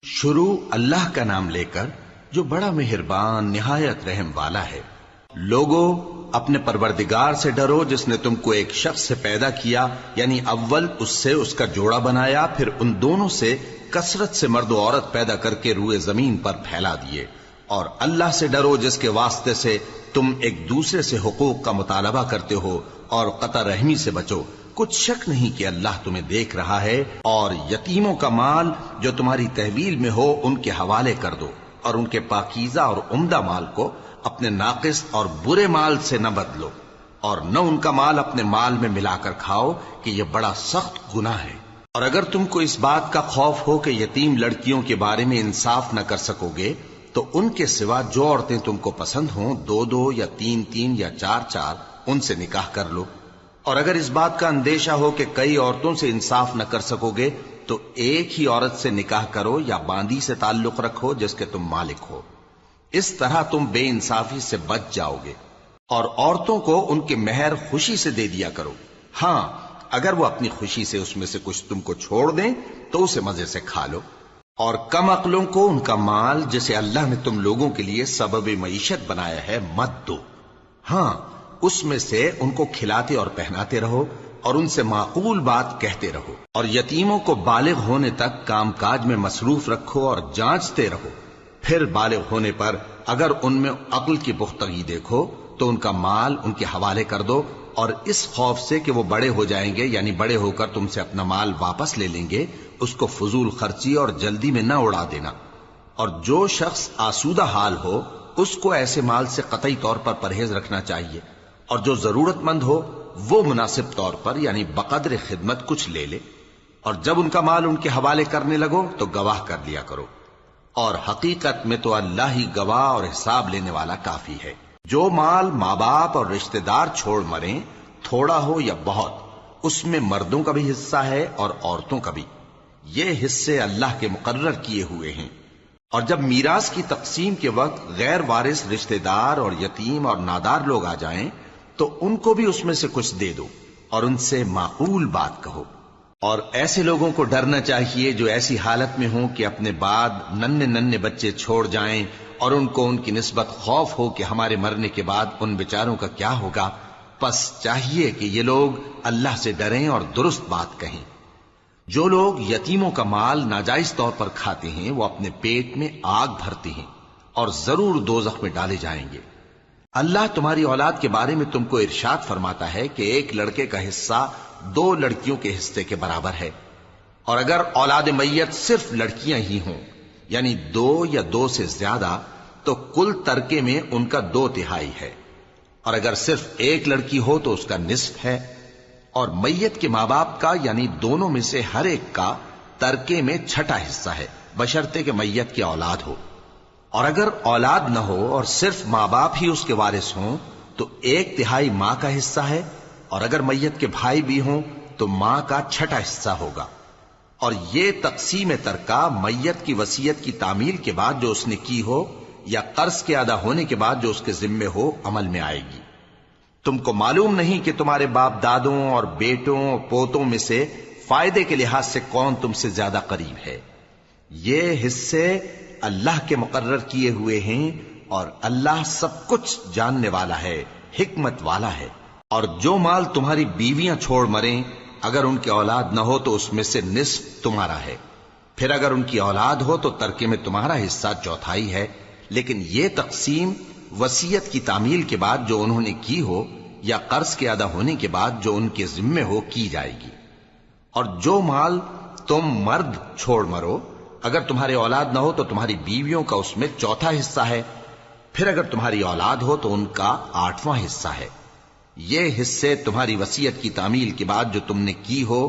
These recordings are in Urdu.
شروع اللہ کا نام لے کر جو بڑا مہربان نہایت رحم والا ہے۔ لوگو اپنے پروردگار سے ڈرو جس نے تم کو ایک شخص سے پیدا کیا، یعنی اول اس سے اس کا جوڑا بنایا، پھر ان دونوں سے کثرت سے مرد و عورت پیدا کر کے روئے زمین پر پھیلا دیے۔ اور اللہ سے ڈرو جس کے واسطے سے تم ایک دوسرے سے حقوق کا مطالبہ کرتے ہو، اور قطع رحمی سے بچو۔ کچھ شک نہیں کہ اللہ تمہیں دیکھ رہا ہے۔ اور یتیموں کا مال جو تمہاری تحویل میں ہو ان کے حوالے کر دو، اور ان کے پاکیزہ اور عمدہ مال کو اپنے ناقص اور برے مال سے نہ بدلو، اور نہ ان کا مال اپنے مال میں ملا کر کھاؤ کہ یہ بڑا سخت گناہ ہے۔ اور اگر تم کو اس بات کا خوف ہو کہ یتیم لڑکیوں کے بارے میں انصاف نہ کر سکو گے تو ان کے سوا جو عورتیں تم کو پسند ہوں، دو دو یا تین تین یا چار چار ان سے نکاح کر لو۔ اور اگر اس بات کا اندیشہ ہو کہ کئی عورتوں سے انصاف نہ کر سکو گے تو ایک ہی عورت سے نکاح کرو یا باندی سے تعلق رکھو جس کے تم مالک ہو۔ اس طرح تم بے انصافی سے بچ جاؤ گے۔ اور عورتوں کو ان کے مہر خوشی سے دے دیا کرو۔ ہاں، اگر وہ اپنی خوشی سے اس میں سے کچھ تم کو چھوڑ دیں تو اسے مزے سے کھا لو۔ اور کم عقلوں کو ان کا مال جسے اللہ نے تم لوگوں کے لیے سبب معیشت بنایا ہے مت دو۔ ہاں، اس میں سے ان کو کھلاتے اور پہناتے رہو اور ان سے معقول بات کہتے رہو۔ اور یتیموں کو بالغ ہونے تک کام کاج میں مصروف رکھو اور جانچتے رہو۔ پھر بالغ ہونے پر اگر ان میں عقل کی پختگی دیکھو تو ان کا مال ان کے حوالے کر دو، اور اس خوف سے کہ وہ بڑے ہو جائیں گے، یعنی بڑے ہو کر تم سے اپنا مال واپس لے لیں گے، اس کو فضول خرچی اور جلدی میں نہ اڑا دینا۔ اور جو شخص آسودہ حال ہو اس کو ایسے مال سے قطعی طور پر پرہیز رکھنا چاہیے، اور جو ضرورت مند ہو وہ مناسب طور پر یعنی بقدر خدمت کچھ لے لے۔ اور جب ان کا مال ان کے حوالے کرنے لگو تو گواہ کر لیا کرو، اور حقیقت میں تو اللہ ہی گواہ اور حساب لینے والا کافی ہے۔ جو مال ماں باپ اور رشتہ دار چھوڑ مریں، تھوڑا ہو یا بہت، اس میں مردوں کا بھی حصہ ہے اور عورتوں کا بھی۔ یہ حصے اللہ کے مقرر کیے ہوئے ہیں۔ اور جب میراث کی تقسیم کے وقت غیر وارث رشتہ دار اور یتیم اور نادار لوگ آ جائیں تو ان کو بھی اس میں سے کچھ دے دو، اور ان سے معقول بات کہو۔ اور ایسے لوگوں کو ڈرنا چاہیے جو ایسی حالت میں ہوں کہ اپنے بعد ننھے ننھے بچے چھوڑ جائیں، اور ان کو ان کی نسبت خوف ہو کہ ہمارے مرنے کے بعد ان بیچاروں کا کیا ہوگا۔ پس چاہیے کہ یہ لوگ اللہ سے ڈریں اور درست بات کہیں۔ جو لوگ یتیموں کا مال ناجائز طور پر کھاتے ہیں وہ اپنے پیٹ میں آگ بھرتے ہیں اور ضرور دوزخ میں ڈالے جائیں گے۔ اللہ تمہاری اولاد کے بارے میں تم کو ارشاد فرماتا ہے کہ ایک لڑکے کا حصہ دو لڑکیوں کے حصے کے برابر ہے، اور اگر اولاد میت صرف لڑکیاں ہی ہوں یعنی دو یا دو سے زیادہ تو کل ترکے میں ان کا 2/3 ہے، اور اگر صرف ایک لڑکی ہو تو اس کا نصف ہے، اور میت کے ماں باپ کا یعنی دونوں میں سے ہر ایک کا ترکے میں 6واں حصہ ہے، بشرطے کہ میت کی اولاد ہو۔ اور اگر اولاد نہ ہو اور صرف ماں باپ ہی اس کے وارث ہوں تو 1/3 ماں کا حصہ ہے، اور اگر میت کے بھائی بھی ہوں تو ماں کا 6واں حصہ ہوگا۔ اور یہ تقسیم ترکہ میت کی وصیت کی تعمیل کے بعد جو اس نے کی ہو یا قرض کے ادا ہونے کے بعد جو اس کے ذمے ہو عمل میں آئے گی۔ تم کو معلوم نہیں کہ تمہارے باپ دادوں اور بیٹوں اور پوتوں میں سے فائدے کے لحاظ سے کون تم سے زیادہ قریب ہے۔ یہ حصے اللہ کے مقرر کیے ہوئے ہیں، اور اللہ سب کچھ جاننے والا ہے، حکمت والا ہے۔ اور جو مال تمہاری بیویاں چھوڑ مریں اگر ان کی اولاد نہ ہو تو اس میں سے نصف تمہارا ہے، پھر اگر ان کی اولاد ہو تو ترکے میں تمہارا حصہ 1/4 ہے، لیکن یہ تقسیم وصیت کی تعمیل کے بعد جو انہوں نے کی ہو یا قرض کے ادا ہونے کے بعد جو ان کے ذمے ہو کی جائے گی۔ اور جو مال تم مرد چھوڑ مرو اگر تمہاری اولاد نہ ہو تو تمہاری بیویوں کا اس میں 1/4 حصہ ہے، پھر اگر تمہاری اولاد ہو تو ان کا 8واں حصہ ہے۔ یہ حصے تمہاری وصیت کی تعمیل کے بعد جو تم نے کی ہو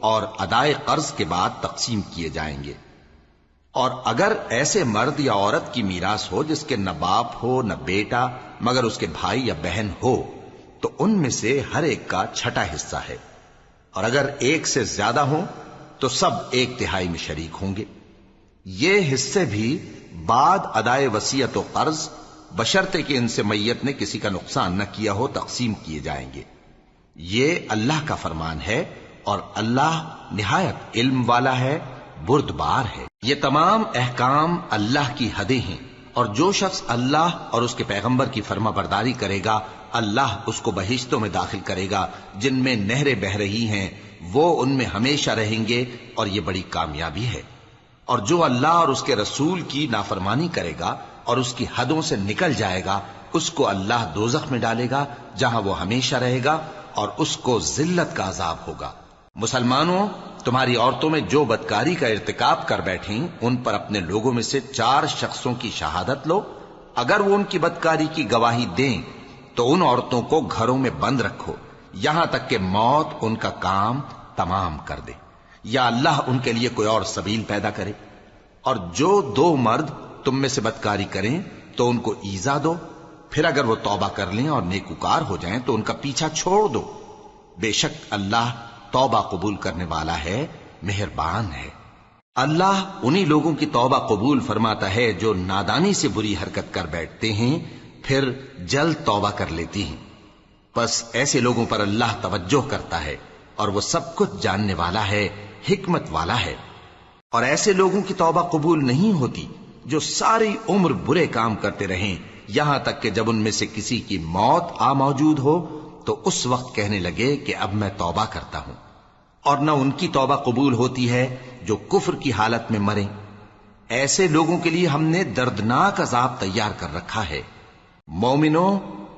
اور ادائے قرض کے بعد تقسیم کیے جائیں گے۔ اور اگر ایسے مرد یا عورت کی میراث ہو جس کے نہ باپ ہو نہ بیٹا مگر اس کے بھائی یا بہن ہو تو ان میں سے ہر ایک کا 6واں حصہ ہے، اور اگر ایک سے زیادہ ہوں تو سب 1/3 میں شریک ہوں گے۔ یہ حصے بھی بعد ادائے وصیت و قرض بشرطے کہ ان سے میت نے کسی کا نقصان نہ کیا ہو تقسیم کیے جائیں گے۔ یہ اللہ کا فرمان ہے، اور اللہ نہایت علم والا ہے، بردبار ہے۔ یہ تمام احکام اللہ کی حدیں ہیں، اور جو شخص اللہ اور اس کے پیغمبر کی فرما برداری کرے گا اللہ اس کو بہشتوں میں داخل کرے گا جن میں نہریں بہ رہی ہیں، وہ ان میں ہمیشہ رہیں گے، اور یہ بڑی کامیابی ہے۔ اور جو اللہ اور اس کے رسول کی نافرمانی کرے گا اور اس کی حدوں سے نکل جائے گا اس کو اللہ دوزخ میں ڈالے گا جہاں وہ ہمیشہ رہے گا، اور اس کو ذلت کا عذاب ہوگا۔ مسلمانوں، تمہاری عورتوں میں جو بدکاری کا ارتکاب کر بیٹھیں ان پر اپنے لوگوں میں سے 4 شخصوں کی شہادت لو۔ اگر وہ ان کی بدکاری کی گواہی دیں تو ان عورتوں کو گھروں میں بند رکھو یہاں تک کہ موت ان کا کام تمام کر دے، یا اللہ ان کے لیے کوئی اور سبیل پیدا کرے۔ اور جو 2 مرد تم میں سے بدکاری کریں تو ان کو ایذا دو، پھر اگر وہ توبہ کر لیں اور نیکوکار ہو جائیں تو ان کا پیچھا چھوڑ دو۔ بے شک اللہ توبہ قبول کرنے والا ہے، مہربان ہے۔ اللہ انہی لوگوں کی توبہ قبول فرماتا ہے جو نادانی سے بری حرکت کر بیٹھتے ہیں پھر جلد توبہ کر لیتی ہیں، بس ایسے لوگوں پر اللہ توجہ کرتا ہے اور وہ سب کچھ جاننے والا ہے، حکمت والا ہے۔ اور ایسے لوگوں کی توبہ قبول نہیں ہوتی جو ساری عمر برے کام کرتے رہیں یہاں تک کہ جب ان میں سے کسی کی موت آ موجود ہو تو اس وقت کہنے لگے کہ اب میں توبہ کرتا ہوں۔ اور نہ ان کی توبہ قبول ہوتی ہے جو کفر کی حالت میں مریں۔ ایسے لوگوں کے لیے ہم نے دردناک عذاب تیار کر رکھا ہے۔ مومنوں،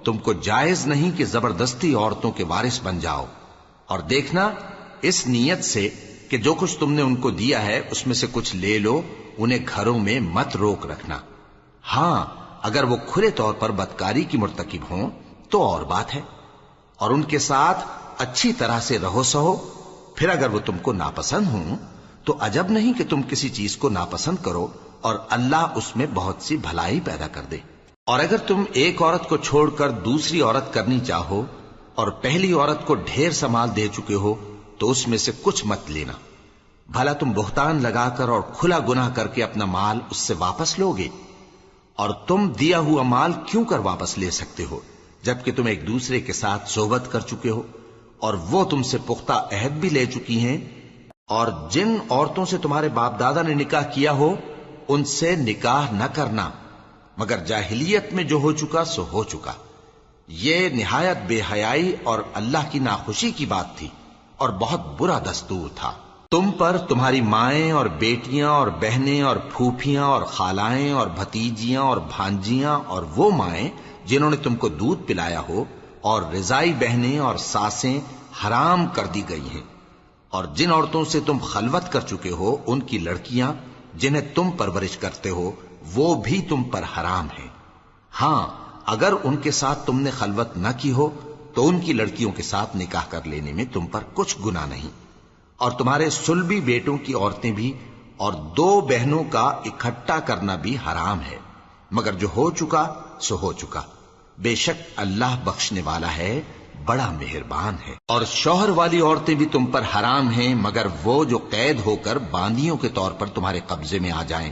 تم کو جائز نہیں کہ زبردستی عورتوں کے وارث بن جاؤ، اور دیکھنا اس نیت سے کہ جو کچھ تم نے ان کو دیا ہے اس میں سے کچھ لے لو، انہیں گھروں میں مت روک رکھنا۔ ہاں، اگر وہ کھلے طور پر بدکاری کی مرتکب ہوں تو اور بات ہے، اور ان کے ساتھ اچھی طرح سے رہو سہو۔ پھر اگر وہ تم کو ناپسند ہوں تو عجب نہیں کہ تم کسی چیز کو ناپسند کرو اور اللہ اس میں بہت سی بھلائی پیدا کر دے۔ اور اگر تم ایک عورت کو چھوڑ کر دوسری عورت کرنی چاہو اور پہلی عورت کو ڈھیر سا مال دے چکے ہو تو اس میں سے کچھ مت لینا، بھلا تم بہتان لگا کر اور کھلا گناہ کر کے اپنا مال اس سے واپس لوگے؟ اور تم دیا ہوا مال کیوں کر واپس لے سکتے ہو جبکہ تم ایک دوسرے کے ساتھ صحبت کر چکے ہو اور وہ تم سے پختہ عہد بھی لے چکی ہیں؟ اور جن عورتوں سے تمہارے باپ دادا نے نکاح کیا ہو ان سے نکاح نہ کرنا مگر جاہلیت میں جو ہو چکا سو ہو چکا۔ یہ نہایت بے حیائی اور اللہ کی ناخوشی کی بات تھی اور بہت برا دستور تھا۔ تم پر تمہاری مائیں اور بیٹیاں اور بہنیں اور پھوپھیاں اور خالائیں اور بھتیجیاں اور بھانجیاں اور وہ مائیں جنہوں نے تم کو دودھ پلایا ہو اور رضائی بہنیں اور ساسیں حرام کر دی گئی ہیں، اور جن عورتوں سے تم خلوت کر چکے ہو ان کی لڑکیاں جنہیں تم پرورش کرتے ہو وہ بھی تم پر حرام ہیں۔ ہاں، اگر ان کے ساتھ تم نے خلوت نہ کی ہو تو ان کی لڑکیوں کے ساتھ نکاح کر لینے میں تم پر کچھ گناہ نہیں۔ اور تمہارے صلبی بیٹوں کی عورتیں بھی اور 2 بہنوں کا اکٹھا کرنا بھی حرام ہے، مگر جو ہو چکا سو ہو چکا۔ بے شک اللہ بخشنے والا ہے، بڑا مہربان ہے۔ اور شوہر والی عورتیں بھی تم پر حرام ہیں مگر وہ جو قید ہو کر باندیوں کے طور پر تمہارے قبضے میں آ جائیں۔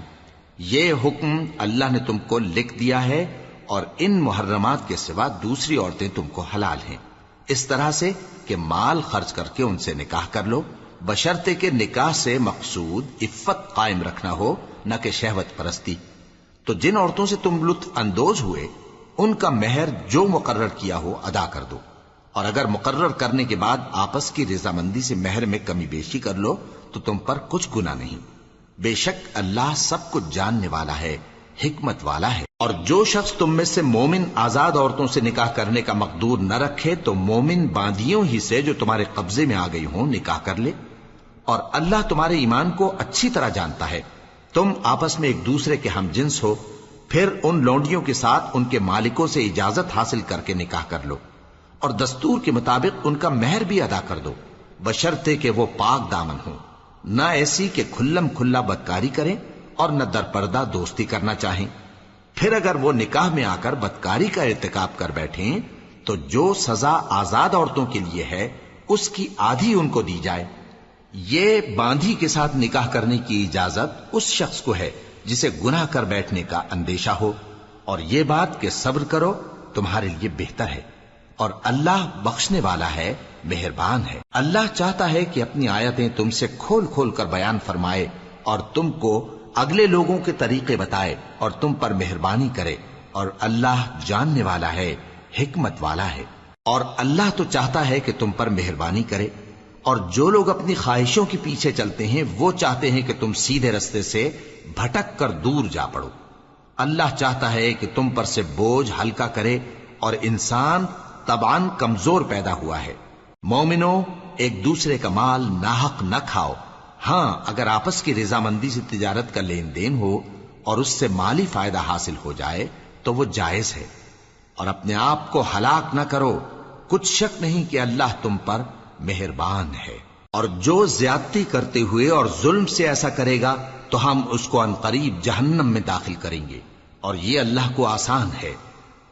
یہ حکم اللہ نے تم کو لکھ دیا ہے، اور ان محرمات کے سوا دوسری عورتیں تم کو حلال ہیں، اس طرح سے کہ مال خرچ کر کے ان سے نکاح کر لو، بشرطے کہ نکاح سے مقصود عفت قائم رکھنا ہو نہ کہ شہوت پرستی۔ تو جن عورتوں سے تم لطف اندوز ہوئے ان کا مہر جو مقرر کیا ہو ادا کر دو، اور اگر مقرر کرنے کے بعد آپس کی رضامندی سے مہر میں کمی بیشی کر لو تو تم پر کچھ گناہ نہیں۔ بے شک اللہ سب کچھ جاننے والا ہے، حکمت والا ہے۔ اور جو شخص تم میں سے مومن آزاد عورتوں سے نکاح کرنے کا مقدور نہ رکھے تو مومن باندیوں ہی سے جو تمہارے قبضے میں آ گئی ہوں نکاح کر لے، اور اللہ تمہارے ایمان کو اچھی طرح جانتا ہے۔ تم آپس میں ایک دوسرے کے ہم جنس ہو، پھر ان لونڈیوں کے ساتھ ان کے مالکوں سے اجازت حاصل کر کے نکاح کر لو، اور دستور کے مطابق ان کا مہر بھی ادا کر دو، بشرطے کہ وہ پاک دامن ہوں، نہ ایسی کہ کھلم کھلا بدکاری کریں اور نہ درپردہ دوستی کرنا چاہیں۔ پھر اگر وہ نکاح میں آ کر بدکاری کا ارتکاب کر بیٹھیں تو جو سزا آزاد عورتوں کے لیے ہے اس کی آدھی ان کو دی جائے۔ یہ باندھی کے ساتھ نکاح کرنے کی اجازت اس شخص کو ہے جسے گناہ کر بیٹھنے کا اندیشہ ہو، اور یہ بات کہ صبر کرو تمہارے لیے بہتر ہے، اور اللہ بخشنے والا ہے، مہربان ہے۔ اللہ چاہتا ہے کہ اپنی آیتیں تم سے کھول کھول کر بیان فرمائے اور تم کو اگلے لوگوں کے طریقے بتائے اور تم پر مہربانی کرے، اور اللہ جاننے والا ہے، حکمت والا ہے۔ اور اللہ تو چاہتا ہے کہ تم پر مہربانی کرے، اور جو لوگ اپنی خواہشوں کے پیچھے چلتے ہیں وہ چاہتے ہیں کہ تم سیدھے رستے سے بھٹک کر دور جا پڑو۔ اللہ چاہتا ہے کہ تم پر سے بوجھ ہلکا کرے، اور انسان طبعاً کمزور پیدا ہوا ہے۔ مومنو، ایک دوسرے کا مال ناحق نہ کھاؤ۔ ہاں، اگر آپس کی رضامندی سے تجارت کا لین دین ہو اور اس سے مالی فائدہ حاصل ہو جائے تو وہ جائز ہے، اور اپنے آپ کو ہلاک نہ کرو، کچھ شک نہیں کہ اللہ تم پر مہربان ہے۔ اور جو زیادتی کرتے ہوئے اور ظلم سے ایسا کرے گا تو ہم اس کو عنقریب جہنم میں داخل کریں گے، اور یہ اللہ کو آسان ہے۔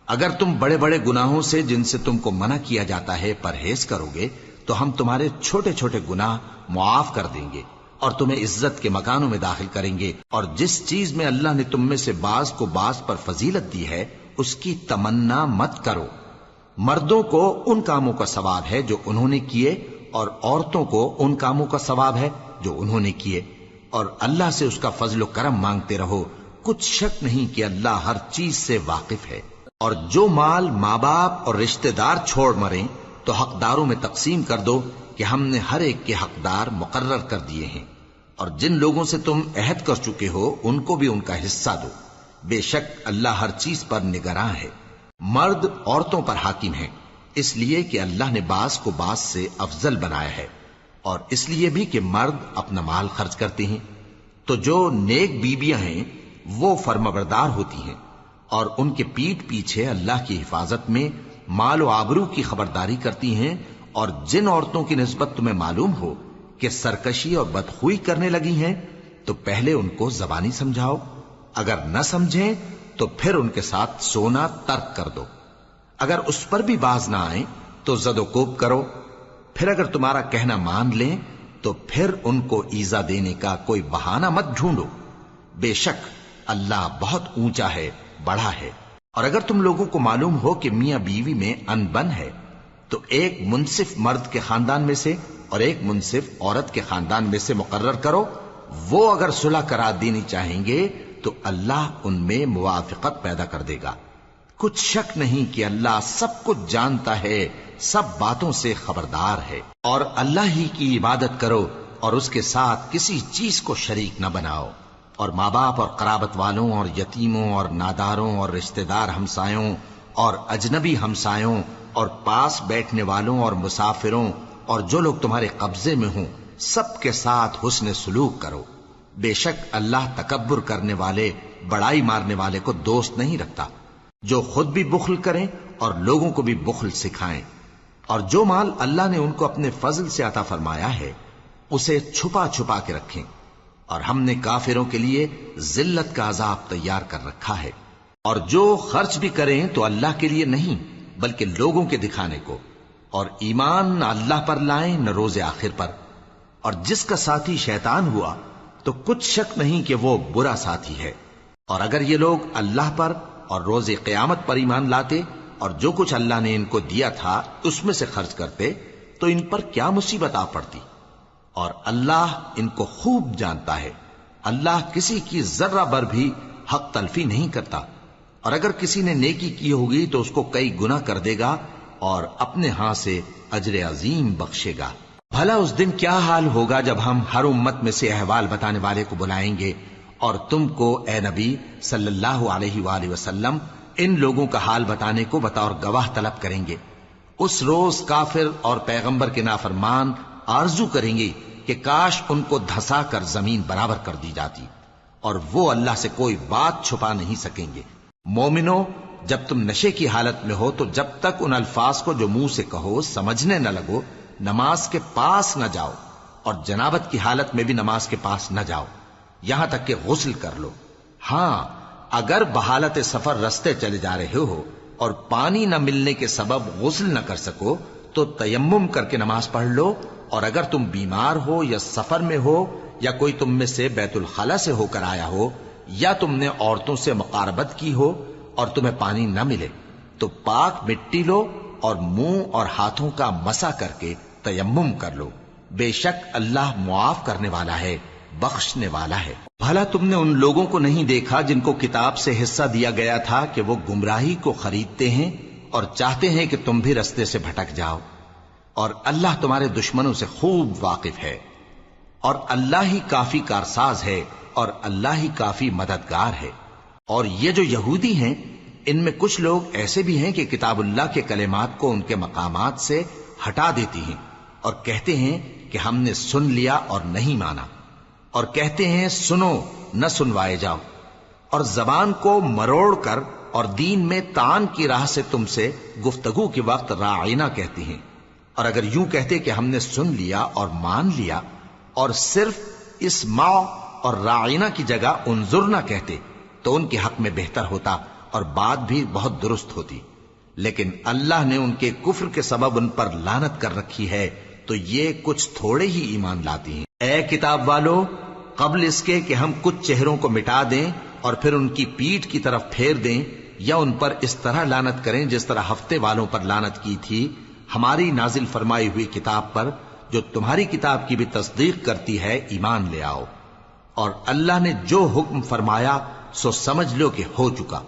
اگر تم بڑے بڑے گناہوں سے جن سے تم کو منع کیا جاتا ہے پرہیز کرو گے تو ہم تمہارے چھوٹے چھوٹے گناہ معاف کر دیں گے اور تمہیں عزت کے مکانوں میں داخل کریں گے۔ اور جس چیز میں اللہ نے تم میں سے بعض کو بعض پر فضیلت دی ہے اس کی تمنا مت کرو۔ مردوں کو ان کاموں کا ثواب ہے جو انہوں نے کیے، اور عورتوں کو ان کاموں کا ثواب ہے جو انہوں نے کیے، اور اللہ سے اس کا فضل و کرم مانگتے رہو، کچھ شک نہیں کہ اللہ ہر چیز سے واقف ہے۔ اور جو مال ماں باپ اور رشتہ دار چھوڑ مریں تو حقداروں میں تقسیم کر دو کہ ہم نے ہر ایک کے حقدار مقرر کر دیے ہیں، اور جن لوگوں سے تم عہد کر چکے ہو ان کو بھی ان کا حصہ دو، بے شک اللہ ہر چیز پر نگراں ہے۔ مرد عورتوں پر حاکم ہیں، اس لیے کہ اللہ نے بعض کو بعض سے افضل بنایا ہے، اور اس لیے بھی کہ مرد اپنا مال خرچ کرتے ہیں۔ تو جو نیک بیویاں ہیں وہ فرمانبردار ہوتی ہیں، اور ان کے پیٹھ پیچھے اللہ کی حفاظت میں مال و آبرو کی خبرداری کرتی ہیں۔ اور جن عورتوں کی نسبت تمہیں معلوم ہو کہ سرکشی اور بدخوئی کرنے لگی ہیں تو پہلے ان کو زبانی سمجھاؤ، اگر نہ سمجھیں تو پھر ان کے ساتھ سونا ترک کر دو۔ اگر اس پر بھی باز نہ آئیں تو زد و کوب کرو، پھر اگر تمہارا کہنا مان لیں تو پھر ان کو ایذا دینے کا کوئی بہانہ مت ڈھونڈو، بے شک اللہ بہت اونچا ہے، بڑا ہے۔ اور اگر تم لوگوں کو معلوم ہو کہ میاں بیوی میں انبن ہے تو ایک منصف مرد کے خاندان میں سے اور ایک منصف عورت کے خاندان میں سے مقرر کرو، وہ اگر صلح کرا دینی چاہیں گے تو اللہ ان میں موافقت پیدا کر دے گا۔ کچھ شک نہیں کہ اللہ سب کچھ جانتا ہے، سب باتوں سے خبردار ہے۔ اور اللہ ہی کی عبادت کرو اور اس کے ساتھ کسی چیز کو شریک نہ بناؤ، اور ماں باپ اور قرابت والوں اور یتیموں اور ناداروں اور رشتہ دار ہمسایوں اور اجنبی ہمسایوں اور پاس بیٹھنے والوں اور مسافروں اور جو لوگ تمہارے قبضے میں ہوں سب کے ساتھ حسن سلوک کرو، بے شک اللہ تکبر کرنے والے، بڑائی مارنے والے کو دوست نہیں رکھتا۔ جو خود بھی بخل کریں اور لوگوں کو بھی بخل سکھائیں، اور جو مال اللہ نے ان کو اپنے فضل سے عطا فرمایا ہے اسے چھپا چھپا کے رکھیں، اور ہم نے کافروں کے لیے ذلت کا عذاب تیار کر رکھا ہے۔ اور جو خرچ بھی کریں تو اللہ کے لیے نہیں بلکہ لوگوں کے دکھانے کو، اور ایمان نہ اللہ پر لائیں نہ روز آخر پر۔ اور جس کا ساتھی شیطان ہوا تو کچھ شک نہیں کہ وہ برا ساتھی ہے۔ اور اگر یہ لوگ اللہ پر اور روز قیامت پر ایمان لاتے اور جو کچھ اللہ نے ان کو دیا تھا اس میں سے خرچ کرتے تو ان پر کیا مصیبت آ پڑتی، اور اللہ ان کو خوب جانتا ہے۔ اللہ کسی کی ذرہ بر بھی حق تلفی نہیں کرتا، اور اگر کسی نے نیکی کی ہوگی تو اس کو کئی گنا کر دے گا اور اپنے ہاں سے اجر عظیم بخشے گا۔ بھلا اس دن کیا حال ہوگا جب ہم ہر امت میں سے احوال بتانے والے کو بلائیں گے اور تم کو اے نبی صلی اللہ علیہ وآلہ وسلم ان لوگوں کا حال بتانے کو بطور گواہ طلب کریں گے۔ اس روز کافر اور پیغمبر کے نافرمان آرزو کریں گے کہ کاش ان کو دھسا کر زمین برابر کر دی جاتی، اور وہ اللہ سے کوئی بات چھپا نہیں سکیں گے۔ مومنو، جب تم نشے کی حالت میں ہو تو جب تک ان الفاظ کو جو منہ سے کہو سمجھنے نہ لگو نماز کے پاس نہ جاؤ، اور جنابت کی حالت میں بھی نماز کے پاس نہ جاؤ یہاں تک کہ غسل کر لو۔ ہاں، اگر بحالت سفر رستے چلے جا رہے ہو اور پانی نہ ملنے کے سبب غسل نہ کر سکو تو تیمم کر کے نماز پڑھ لو، اور اگر تم بیمار ہو یا سفر میں ہو یا کوئی تم میں سے بیت الخلا سے ہو کر آیا ہو یا تم نے عورتوں سے مقاربت کی ہو اور تمہیں پانی نہ ملے تو پاک مٹی لو اور منہ اور ہاتھوں کا مسح کر کے تیمم کر لو، بے شک اللہ معاف کرنے والا ہے، بخشنے والا ہے۔ بھلا تم نے ان لوگوں کو نہیں دیکھا جن کو کتاب سے حصہ دیا گیا تھا کہ وہ گمراہی کو خریدتے ہیں اور چاہتے ہیں کہ تم بھی رستے سے بھٹک جاؤ، اور اللہ تمہارے دشمنوں سے خوب واقف ہے، اور اللہ ہی کافی کارساز ہے، اور اللہ ہی کافی مددگار ہے۔ اور یہ جو یہودی ہیں، ان میں کچھ لوگ ایسے بھی ہیں کہ کتاب اللہ کے کلمات کو ان کے مقامات سے ہٹا دیتی ہیں اور کہتے ہیں کہ ہم نے سن لیا اور نہیں مانا، اور کہتے ہیں سنو نہ سنوائے جاؤ، اور زبان کو مروڑ کر اور دین میں طعن کی راہ سے تم سے گفتگو کے وقت راعینا کہتی ہیں۔ اور اگر یوں کہتے کہ ہم نے سن لیا اور مان لیا، اور صرف اسمع اور راعینا کی جگہ انظرنا کہتے، تو ان کے حق میں بہتر ہوتا اور بات بھی بہت درست ہوتی۔ لیکن اللہ نے ان کے کفر کے سبب ان پر لعنت کر رکھی ہے، تو یہ کچھ تھوڑے ہی ایمان لاتی ہیں۔ اے کتاب والو، قبل اس کے کہ ہم کچھ چہروں کو مٹا دیں اور پھر ان کی پیٹھ کی طرف پھیر دیں یا ان پر اس طرح لعنت کریں جس طرح ہفتے والوں پر لعنت کی تھی، ہماری نازل فرمائی ہوئی کتاب پر جو تمہاری کتاب کی بھی تصدیق کرتی ہے ایمان لے آؤ، اور اللہ نے جو حکم فرمایا سو سمجھ لو کہ ہو چکا۔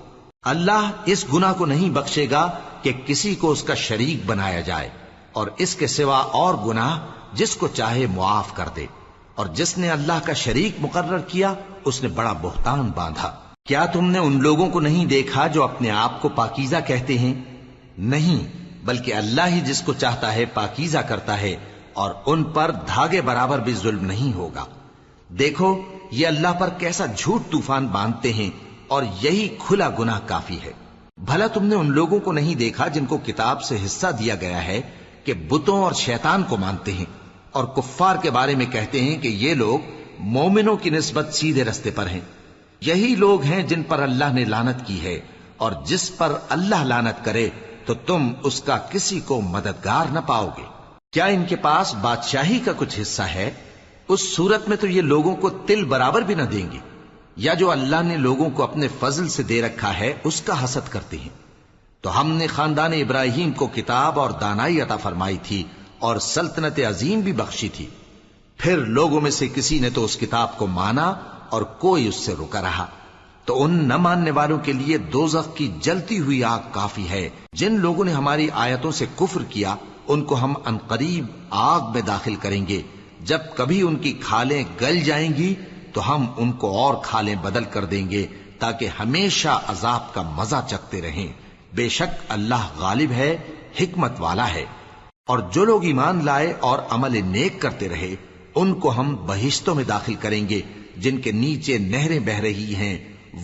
اللہ اس گناہ کو نہیں بخشے گا کہ کسی کو اس کا شریک بنایا جائے، اور اس کے سوا اور گناہ جس کو چاہے معاف کر دے، اور جس نے اللہ کا شریک مقرر کیا اس نے بڑا بہتان باندھا۔ کیا تم نے ان لوگوں کو نہیں دیکھا جو اپنے آپ کو پاکیزہ کہتے ہیں؟ نہیں، بلکہ اللہ ہی جس کو چاہتا ہے پاکیزہ کرتا ہے، اور ان پر دھاگے برابر بھی ظلم نہیں ہوگا۔ دیکھو یہ اللہ پر کیسا جھوٹ طوفان باندھتے ہیں، اور یہی کھلا گناہ کافی ہے۔ بھلا تم نے ان لوگوں کو نہیں دیکھا جن کو کتاب سے حصہ دیا گیا ہے کہ بتوں اور شیطان کو مانتے ہیں، اور کفار کے بارے میں کہتے ہیں کہ یہ لوگ مومنوں کی نسبت سیدھے رستے پر ہیں۔ یہی لوگ ہیں جن پر اللہ نے لعنت کی ہے، اور جس پر اللہ لعنت کرے تو تم اس کا کسی کو مددگار نہ پاؤ گے۔ کیا ان کے پاس بادشاہی کا کچھ حصہ ہے؟ اس صورت میں تو یہ لوگوں کو تل برابر بھی نہ دیں گے، یا جو اللہ نے لوگوں کو اپنے فضل سے دے رکھا ہے اس کا حسد کرتے ہیں۔ تو ہم نے خاندان ابراہیم کو کتاب اور دانائی عطا فرمائی تھی اور سلطنت عظیم بھی بخشی تھی۔ پھر لوگوں میں سے کسی نے تو اس کتاب کو مانا اور کوئی اس سے رکا رہا، تو ان نہ ماننے والوں کے لیے دوزخ کی جلتی ہوئی آگ کافی ہے۔ جن لوگوں نے ہماری آیتوں سے کفر کیا ان کو ہم عنقریب آگ میں داخل کریں گے۔ جب کبھی ان کی کھالیں گل جائیں گی تو ہم ان کو اور کھالیں بدل کر دیں گے تاکہ ہمیشہ عذاب کا مزہ چکھتے رہیں۔ بے شک اللہ غالب ہے، حکمت والا ہے۔ اور جو لوگ ایمان لائے اور عمل نیک کرتے رہے ان کو ہم بہشتوں میں داخل کریں گے جن کے نیچے نہریں بہ رہی ہیں،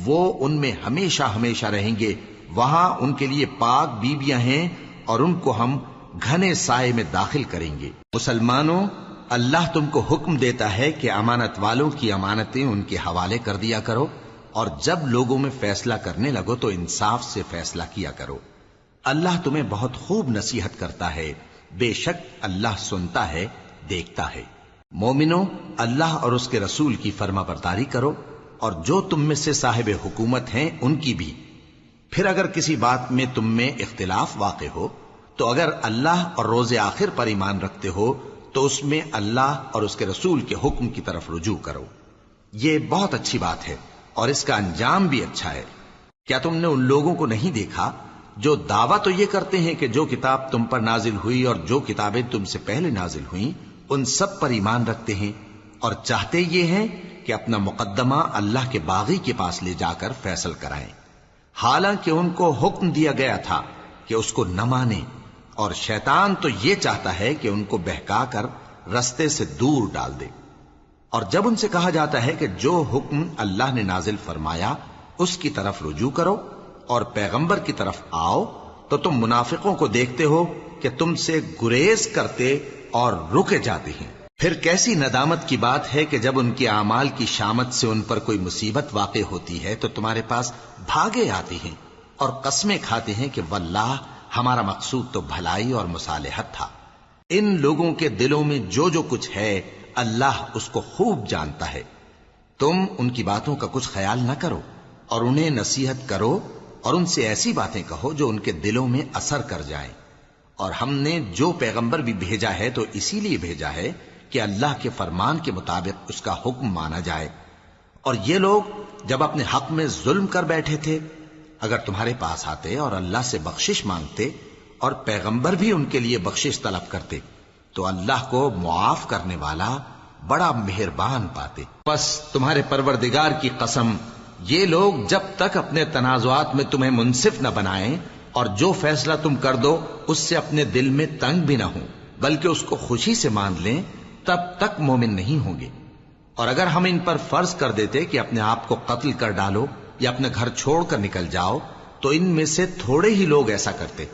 وہ ان میں ہمیشہ ہمیشہ رہیں گے۔ وہاں ان کے لیے پاک بیویاں ہیں اور ان کو ہم گھنے سائے میں داخل کریں گے۔ مسلمانوں، اللہ تم کو حکم دیتا ہے کہ امانت والوں کی امانتیں ان کے حوالے کر دیا کرو، اور جب لوگوں میں فیصلہ کرنے لگو تو انصاف سے فیصلہ کیا کرو۔ اللہ تمہیں بہت خوب نصیحت کرتا ہے، بے شک اللہ سنتا ہے، دیکھتا ہے۔ مومنو، اللہ اور اس کے رسول کی فرما برداری کرو، اور جو تم میں سے صاحب حکومت ہیں ان کی بھی۔ پھر اگر کسی بات میں تم میں اختلاف واقع ہو تو اگر اللہ اور روز آخر پر ایمان رکھتے ہو تو اس میں اللہ اور اس کے رسول کے حکم کی طرف رجوع کرو۔ یہ بہت اچھی بات ہے اور اس کا انجام بھی اچھا ہے۔ کیا تم نے ان لوگوں کو نہیں دیکھا جو دعویٰ تو یہ کرتے ہیں کہ جو کتاب تم پر نازل ہوئی اور جو کتابیں تم سے پہلے نازل ہوئیں ان سب پر ایمان رکھتے ہیں، اور چاہتے یہ ہیں کہ اپنا مقدمہ اللہ کے باغی کے پاس لے جا کر فیصل کرائیں، حالانکہ ان کو حکم دیا گیا تھا کہ اس کو نہ مانیں، اور شیطان تو یہ چاہتا ہے کہ ان کو بہکا کر رستے سے دور ڈال دے۔ اور جب ان سے کہا جاتا ہے کہ جو حکم اللہ نے نازل فرمایا اس کی طرف رجوع کرو اور پیغمبر کی طرف آؤ، تو تم منافقوں کو دیکھتے ہو کہ تم سے گریز کرتے اور رکے جاتے ہیں۔ پھر کیسی ندامت کی بات ہے کہ جب ان کے اعمال کی شامت سے ان پر کوئی مصیبت واقع ہوتی ہے تو تمہارے پاس بھاگے آتے ہیں اور قسمیں کھاتے ہیں کہ واللہ ہمارا مقصود تو بھلائی اور مصالحت تھا۔ ان لوگوں کے دلوں میں جو جو کچھ ہے اللہ اس کو خوب جانتا ہے۔ تم ان کی باتوں کا کچھ خیال نہ کرو اور انہیں نصیحت کرو اور ان سے ایسی باتیں کہو جو ان کے دلوں میں اثر کر جائیں۔ اور ہم نے جو پیغمبر بھی بھیجا ہے تو اسی لیے بھیجا ہے کہ اللہ کے فرمان کے مطابق اس کا حکم مانا جائے۔ اور یہ لوگ جب اپنے حق میں ظلم کر بیٹھے تھے، اگر تمہارے پاس آتے اور اللہ سے بخشش مانگتے اور پیغمبر بھی ان کے لیے بخشش طلب کرتے تو اللہ کو معاف کرنے والا بڑا مہربان پاتے۔ پس تمہارے پروردگار کی قسم، یہ لوگ جب تک اپنے تنازعات میں تمہیں منصف نہ بنائیں اور جو فیصلہ تم کر دو اس سے اپنے دل میں تنگ بھی نہ ہوں بلکہ اس کو خوشی سے مان لیں، تب تک مومن نہیں ہوں گے۔ اور اگر ہم ان پر فرض کر دیتے کہ اپنے آپ کو قتل کر ڈالو یا اپنے گھر چھوڑ کر نکل جاؤ تو ان میں سے تھوڑے ہی لوگ ایسا کرتے،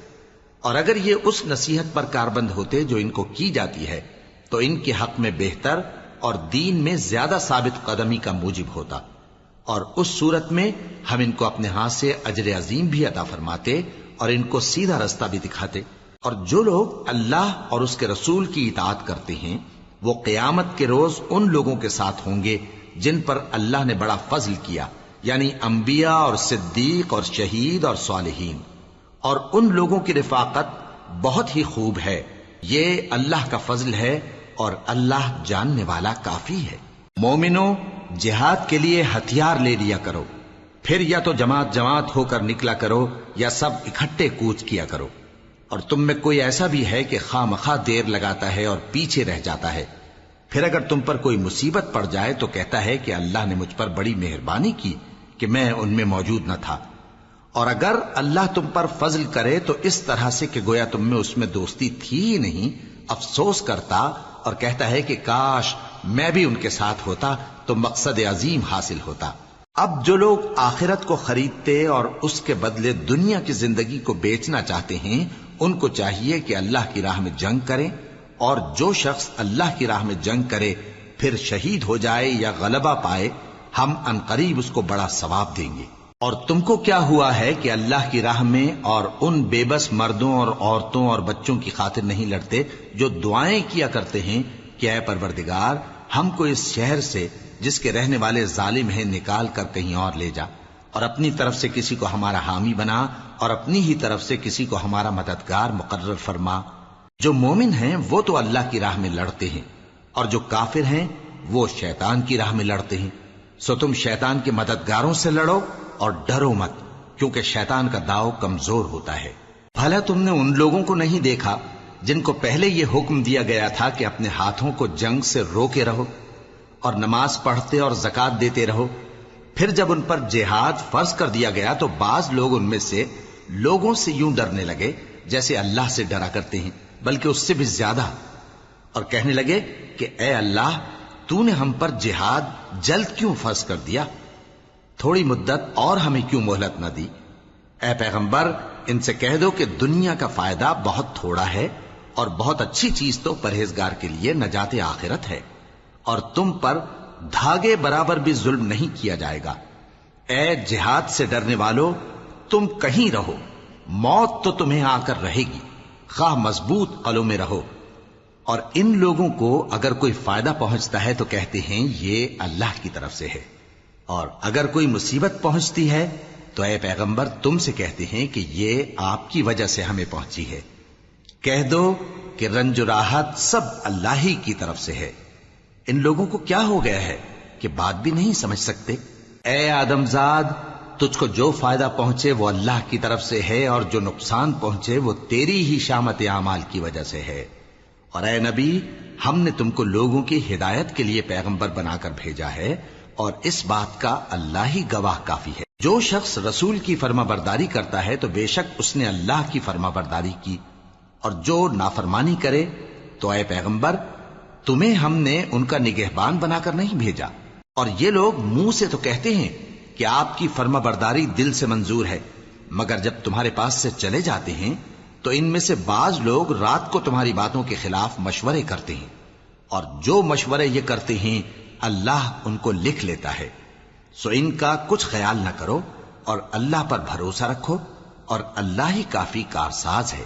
اور اگر یہ اس نصیحت پر کاربند ہوتے جو ان کو کی جاتی ہے تو ان کے حق میں بہتر اور دین میں زیادہ ثابت قدمی کا موجب ہوتا، اور اس صورت میں ہم ان کو اپنے ہاتھ سے اجر عظیم بھی عطا فرماتے اور ان کو سیدھا رستہ بھی دکھاتے۔ اور جو لوگ اللہ اور اس کے رسول کی اطاعت کرتے ہیں وہ قیامت کے روز ان لوگوں کے ساتھ ہوں گے جن پر اللہ نے بڑا فضل کیا، یعنی انبیاء اور صدیق اور شہید اور صالحین، اور ان لوگوں کی رفاقت بہت ہی خوب ہے۔ یہ اللہ کا فضل ہے اور اللہ جاننے والا کافی ہے۔ مومنوں، جہاد کے لیے ہتھیار لے لیا کرو، پھر یا تو جماعت جماعت ہو کر نکلا کرو یا سب اکٹھے کوچ کیا کرو۔ اور تم میں کوئی ایسا بھی ہے کہ خواہ مخواہ دیر لگاتا ہے اور پیچھے رہ جاتا ہے، پھر اگر تم پر کوئی مصیبت پڑ جائے تو کہتا ہے کہ اللہ نے مجھ پر بڑی مہربانی کی کہ میں ان میں موجود نہ تھا۔ اور اگر اللہ تم پر فضل کرے تو اس طرح سے کہ گویا تم میں اس میں دوستی تھی ہی نہیں، افسوس کرتا اور کہتا ہے کہ کاش میں بھی ان کے ساتھ ہوتا تو مقصد عظیم حاصل ہوتا۔ اب جو لوگ آخرت کو خریدتے اور اس کے بدلے دنیا کی زندگی کو بیچنا چاہتے ہیں ان کو چاہیے کہ اللہ کی راہ میں جنگ کریں، اور جو شخص اللہ کی راہ میں جنگ کرے پھر شہید ہو جائے یا غلبہ پائے ہم عنقریب اس کو بڑا ثواب دیں گے۔ اور تم کو کیا ہوا ہے کہ اللہ کی راہ میں اور ان بے بس مردوں اور عورتوں اور بچوں کی خاطر نہیں لڑتے جو دعائیں کیا کرتے ہیں کہ اے پروردگار ہم کو اس شہر سے جس کے رہنے والے ظالم ہیں نکال کر کہیں اور لے جا، اور اپنی طرف سے کسی کو ہمارا حامی بنا اور اپنی ہی طرف سے کسی کو ہمارا مددگار مقرر فرما۔ جو مومن ہیں وہ تو اللہ کی راہ میں لڑتے ہیں، اور جو کافر ہیں وہ شیطان کی راہ میں لڑتے ہیں، سو تم شیطان کے مددگاروں سے لڑو اور ڈرو مت، کیونکہ شیطان کا داؤ کمزور ہوتا ہے۔ بھلا تم نے ان لوگوں کو نہیں دیکھا جن کو پہلے یہ حکم دیا گیا تھا کہ اپنے ہاتھوں کو جنگ سے روکے رہو اور نماز پڑھتے اور زکوٰۃ دیتے رہو، پھر جب ان پر جہاد فرض کر دیا گیا تو بعض لوگ ان میں سے لوگوں سے یوں ڈرنے لگے جیسے اللہ سے ڈرا کرتے ہیں، بلکہ اس سے بھی زیادہ، اور کہنے لگے کہ اے اللہ تو نے ہم پر جہاد جلد کیوں فرض کر دیا، تھوڑی مدت اور ہمیں کیوں مہلت نہ دی؟ اے پیغمبر ان سے کہہ دو کہ دنیا کا فائدہ بہت تھوڑا ہے اور بہت اچھی چیز تو پرہیزگار کے لیے نجات آخرت ہے، اور تم پر دھاگے برابر بھی ظلم نہیں کیا جائے گا۔ اے جہاد سے ڈرنے والو، تم کہیں رہو، موت تو تمہیں آ کر رہے گی، خواہ مضبوط قلعوں میں رہو۔ اور ان لوگوں کو اگر کوئی فائدہ پہنچتا ہے تو کہتے ہیں یہ اللہ کی طرف سے ہے، اور اگر کوئی مصیبت پہنچتی ہے تو اے پیغمبر تم سے کہتے ہیں کہ یہ آپ کی وجہ سے ہمیں پہنچی ہے۔ کہہ دو کہ رنج و راحت سب اللہ ہی کی طرف سے ہے۔ ان لوگوں کو کیا ہو گیا ہے کہ بات بھی نہیں سمجھ سکتے؟ اے آدم زاد، تجھ کو جو فائدہ پہنچے وہ اللہ کی طرف سے ہے، اور جو نقصان پہنچے وہ تیری ہی شامت اعمال کی وجہ سے ہے۔ اور اے نبی، ہم نے تم کو لوگوں کی ہدایت کے لیے پیغمبر بنا کر بھیجا ہے، اور اس بات کا اللہ ہی گواہ کافی ہے۔ جو شخص رسول کی فرما برداری کرتا ہے تو بے شک اس نے اللہ کی فرما برداری کی، اور جو نافرمانی کرے تو اے پیغمبر تمہیں ہم نے ان کا نگہبان بنا کر نہیں بھیجا۔ اور یہ لوگ منہ سے تو کہتے ہیں کہ آپ کی فرما برداری دل سے منظور ہے، مگر جب تمہارے پاس سے چلے جاتے ہیں تو ان میں سے بعض لوگ رات کو تمہاری باتوں کے خلاف مشورے کرتے ہیں، اور جو مشورے یہ کرتے ہیں اللہ ان کو لکھ لیتا ہے۔ سو ان کا کچھ خیال نہ کرو اور اللہ پر بھروسہ رکھو، اور اللہ ہی کافی کارساز ہے۔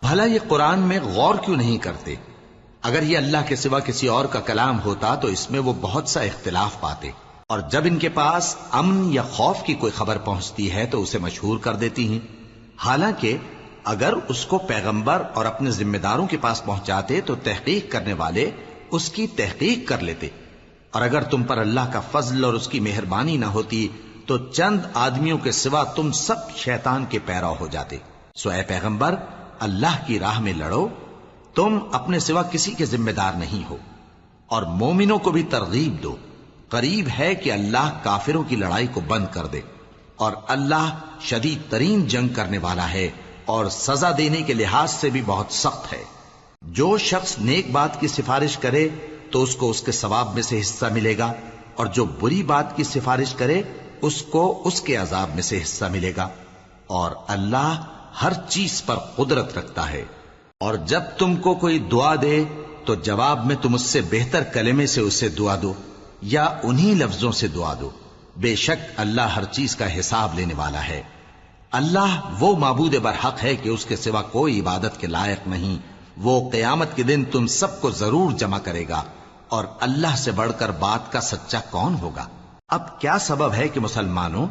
بھلا یہ قرآن میں غور کیوں نہیں کرتے؟ اگر یہ اللہ کے سوا کسی اور کا کلام ہوتا تو اس میں وہ بہت سا اختلاف پاتے، اور جب ان کے پاس امن یا خوف کی کوئی خبر پہنچتی ہے تو اسے مشہور کر دیتی ہیں، حالانکہ اگر اس کو پیغمبر اور اپنے ذمہ داروں کے پاس پہنچاتے تو تحقیق کرنے والے اس کی تحقیق کر لیتے، اور اگر تم پر اللہ کا فضل اور اس کی مہربانی نہ ہوتی تو چند آدمیوں کے سوا تم سب شیطان کے پیرو ہو جاتے۔ سو اے پیغمبر، اللہ کی راہ میں لڑو، تم اپنے سوا کسی کے ذمہ دار نہیں ہو، اور مومنوں کو بھی ترغیب دو، قریب ہے کہ اللہ کافروں کی لڑائی کو بند کر دے، اور اللہ شدید ترین جنگ کرنے والا ہے اور سزا دینے کے لحاظ سے بھی بہت سخت ہے۔ جو شخص نیک بات کی سفارش کرے تو اس کو اس کے ثواب میں سے حصہ ملے گا، اور جو بری بات کی سفارش کرے اس کو اس کے عذاب میں سے حصہ ملے گا، اور اللہ ہر چیز پر قدرت رکھتا ہے۔ اور جب تم کو کوئی دعا دے تو جواب میں تم اس سے بہتر کلمے سے اسے دعا دو یا انہی لفظوں سے دعا دو، بے شک اللہ ہر چیز کا حساب لینے والا ہے۔ اللہ وہ معبود برحق ہے کہ اس کے سوا کوئی عبادت کے لائق نہیں۔ وہ قیامت کے دن تم سب کو ضرور جمع کرے گا، اور اللہ سے بڑھ کر بات کا سچا کون ہوگا؟ اب کیا سبب ہے کہ مسلمانوں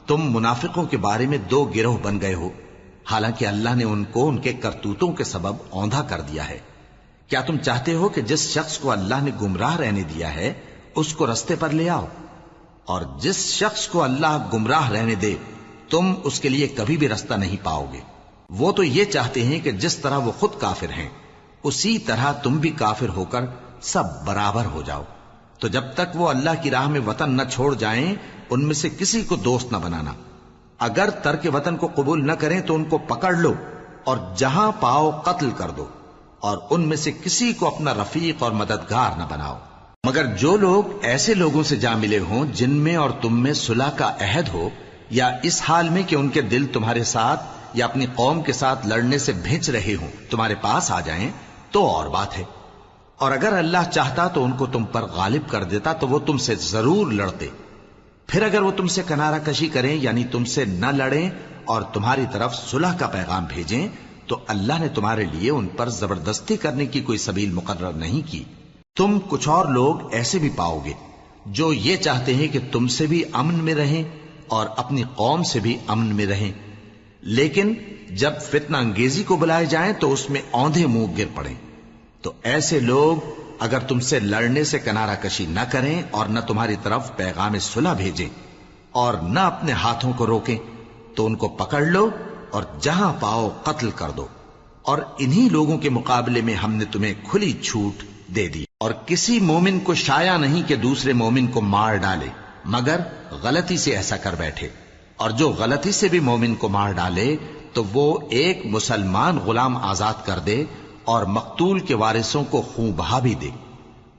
تم منافقوں کے بارے میں دو گروہ بن گئے ہو، حالانکہ اللہ نے ان کو ان کے کرتوتوں کے سبب اوندھا کر دیا ہے؟ کیا تم چاہتے ہو کہ جس شخص کو اللہ نے گمراہ رہنے دیا ہے اس کو رستے پر لے آؤ، اور جس شخص کو اللہ گمراہ رہنے دے تم اس کے لیے کبھی بھی رستہ نہیں پاؤ گے؟ وہ تو یہ چاہتے ہیں کہ جس طرح وہ خود کافر ہیں اسی طرح تم بھی کافر ہو کر سب برابر ہو جاؤ۔ تو جب تک وہ اللہ کی راہ میں وطن نہ چھوڑ جائیں ان میں سے کسی کو دوست نہ بنانا۔ اگر ترک وطن کو قبول نہ کریں تو ان کو پکڑ لو اور جہاں پاؤ قتل کر دو، اور ان میں سے کسی کو اپنا رفیق اور مددگار نہ بناؤ، مگر جو لوگ ایسے لوگوں سے جا ملے ہوں جن میں اور تم میں صلح کا عہد ہو، یا اس حال میں کہ ان کے دل تمہارے ساتھ یا اپنی قوم کے ساتھ لڑنے سے بھج رہے ہوں تمہارے پاس آ جائیں تو اور بات ہے، اور اگر اللہ چاہتا تو ان کو تم پر غالب کر دیتا تو وہ تم سے ضرور لڑتے۔ پھر اگر وہ تم سے کنارہ کشی کریں یعنی تم سے نہ لڑیں اور تمہاری طرف صلح کا پیغام بھیجیں تو اللہ نے تمہارے لیے ان پر زبردستی کرنے کی کوئی سبیل مقرر نہیں کی۔ تم کچھ اور لوگ ایسے بھی پاؤ گے جو یہ چاہتے ہیں کہ تم سے بھی امن میں رہیں اور اپنی قوم سے بھی امن میں رہیں، لیکن جب فتنہ انگیزی کو بلائے جائیں تو اس میں اوندھے منہ گر پڑیں۔ تو ایسے لوگ اگر تم سے لڑنے سے کنارہ کشی نہ کریں اور نہ تمہاری طرف پیغام صلح بھیجیں اور نہ اپنے ہاتھوں کو روکیں تو ان کو پکڑ لو اور جہاں پاؤ قتل کر دو، اور انہی لوگوں کے مقابلے میں ہم نے تمہیں کھلی چھوٹ دے دی۔ اور کسی مومن کو شایع نہیں کہ دوسرے مومن کو مار ڈالے مگر غلطی سے ایسا کر بیٹھے، اور جو غلطی سے بھی مومن کو مار ڈالے تو وہ ایک مسلمان غلام آزاد کر دے اور مقتول کے وارثوں کو خون بہا بھی دے،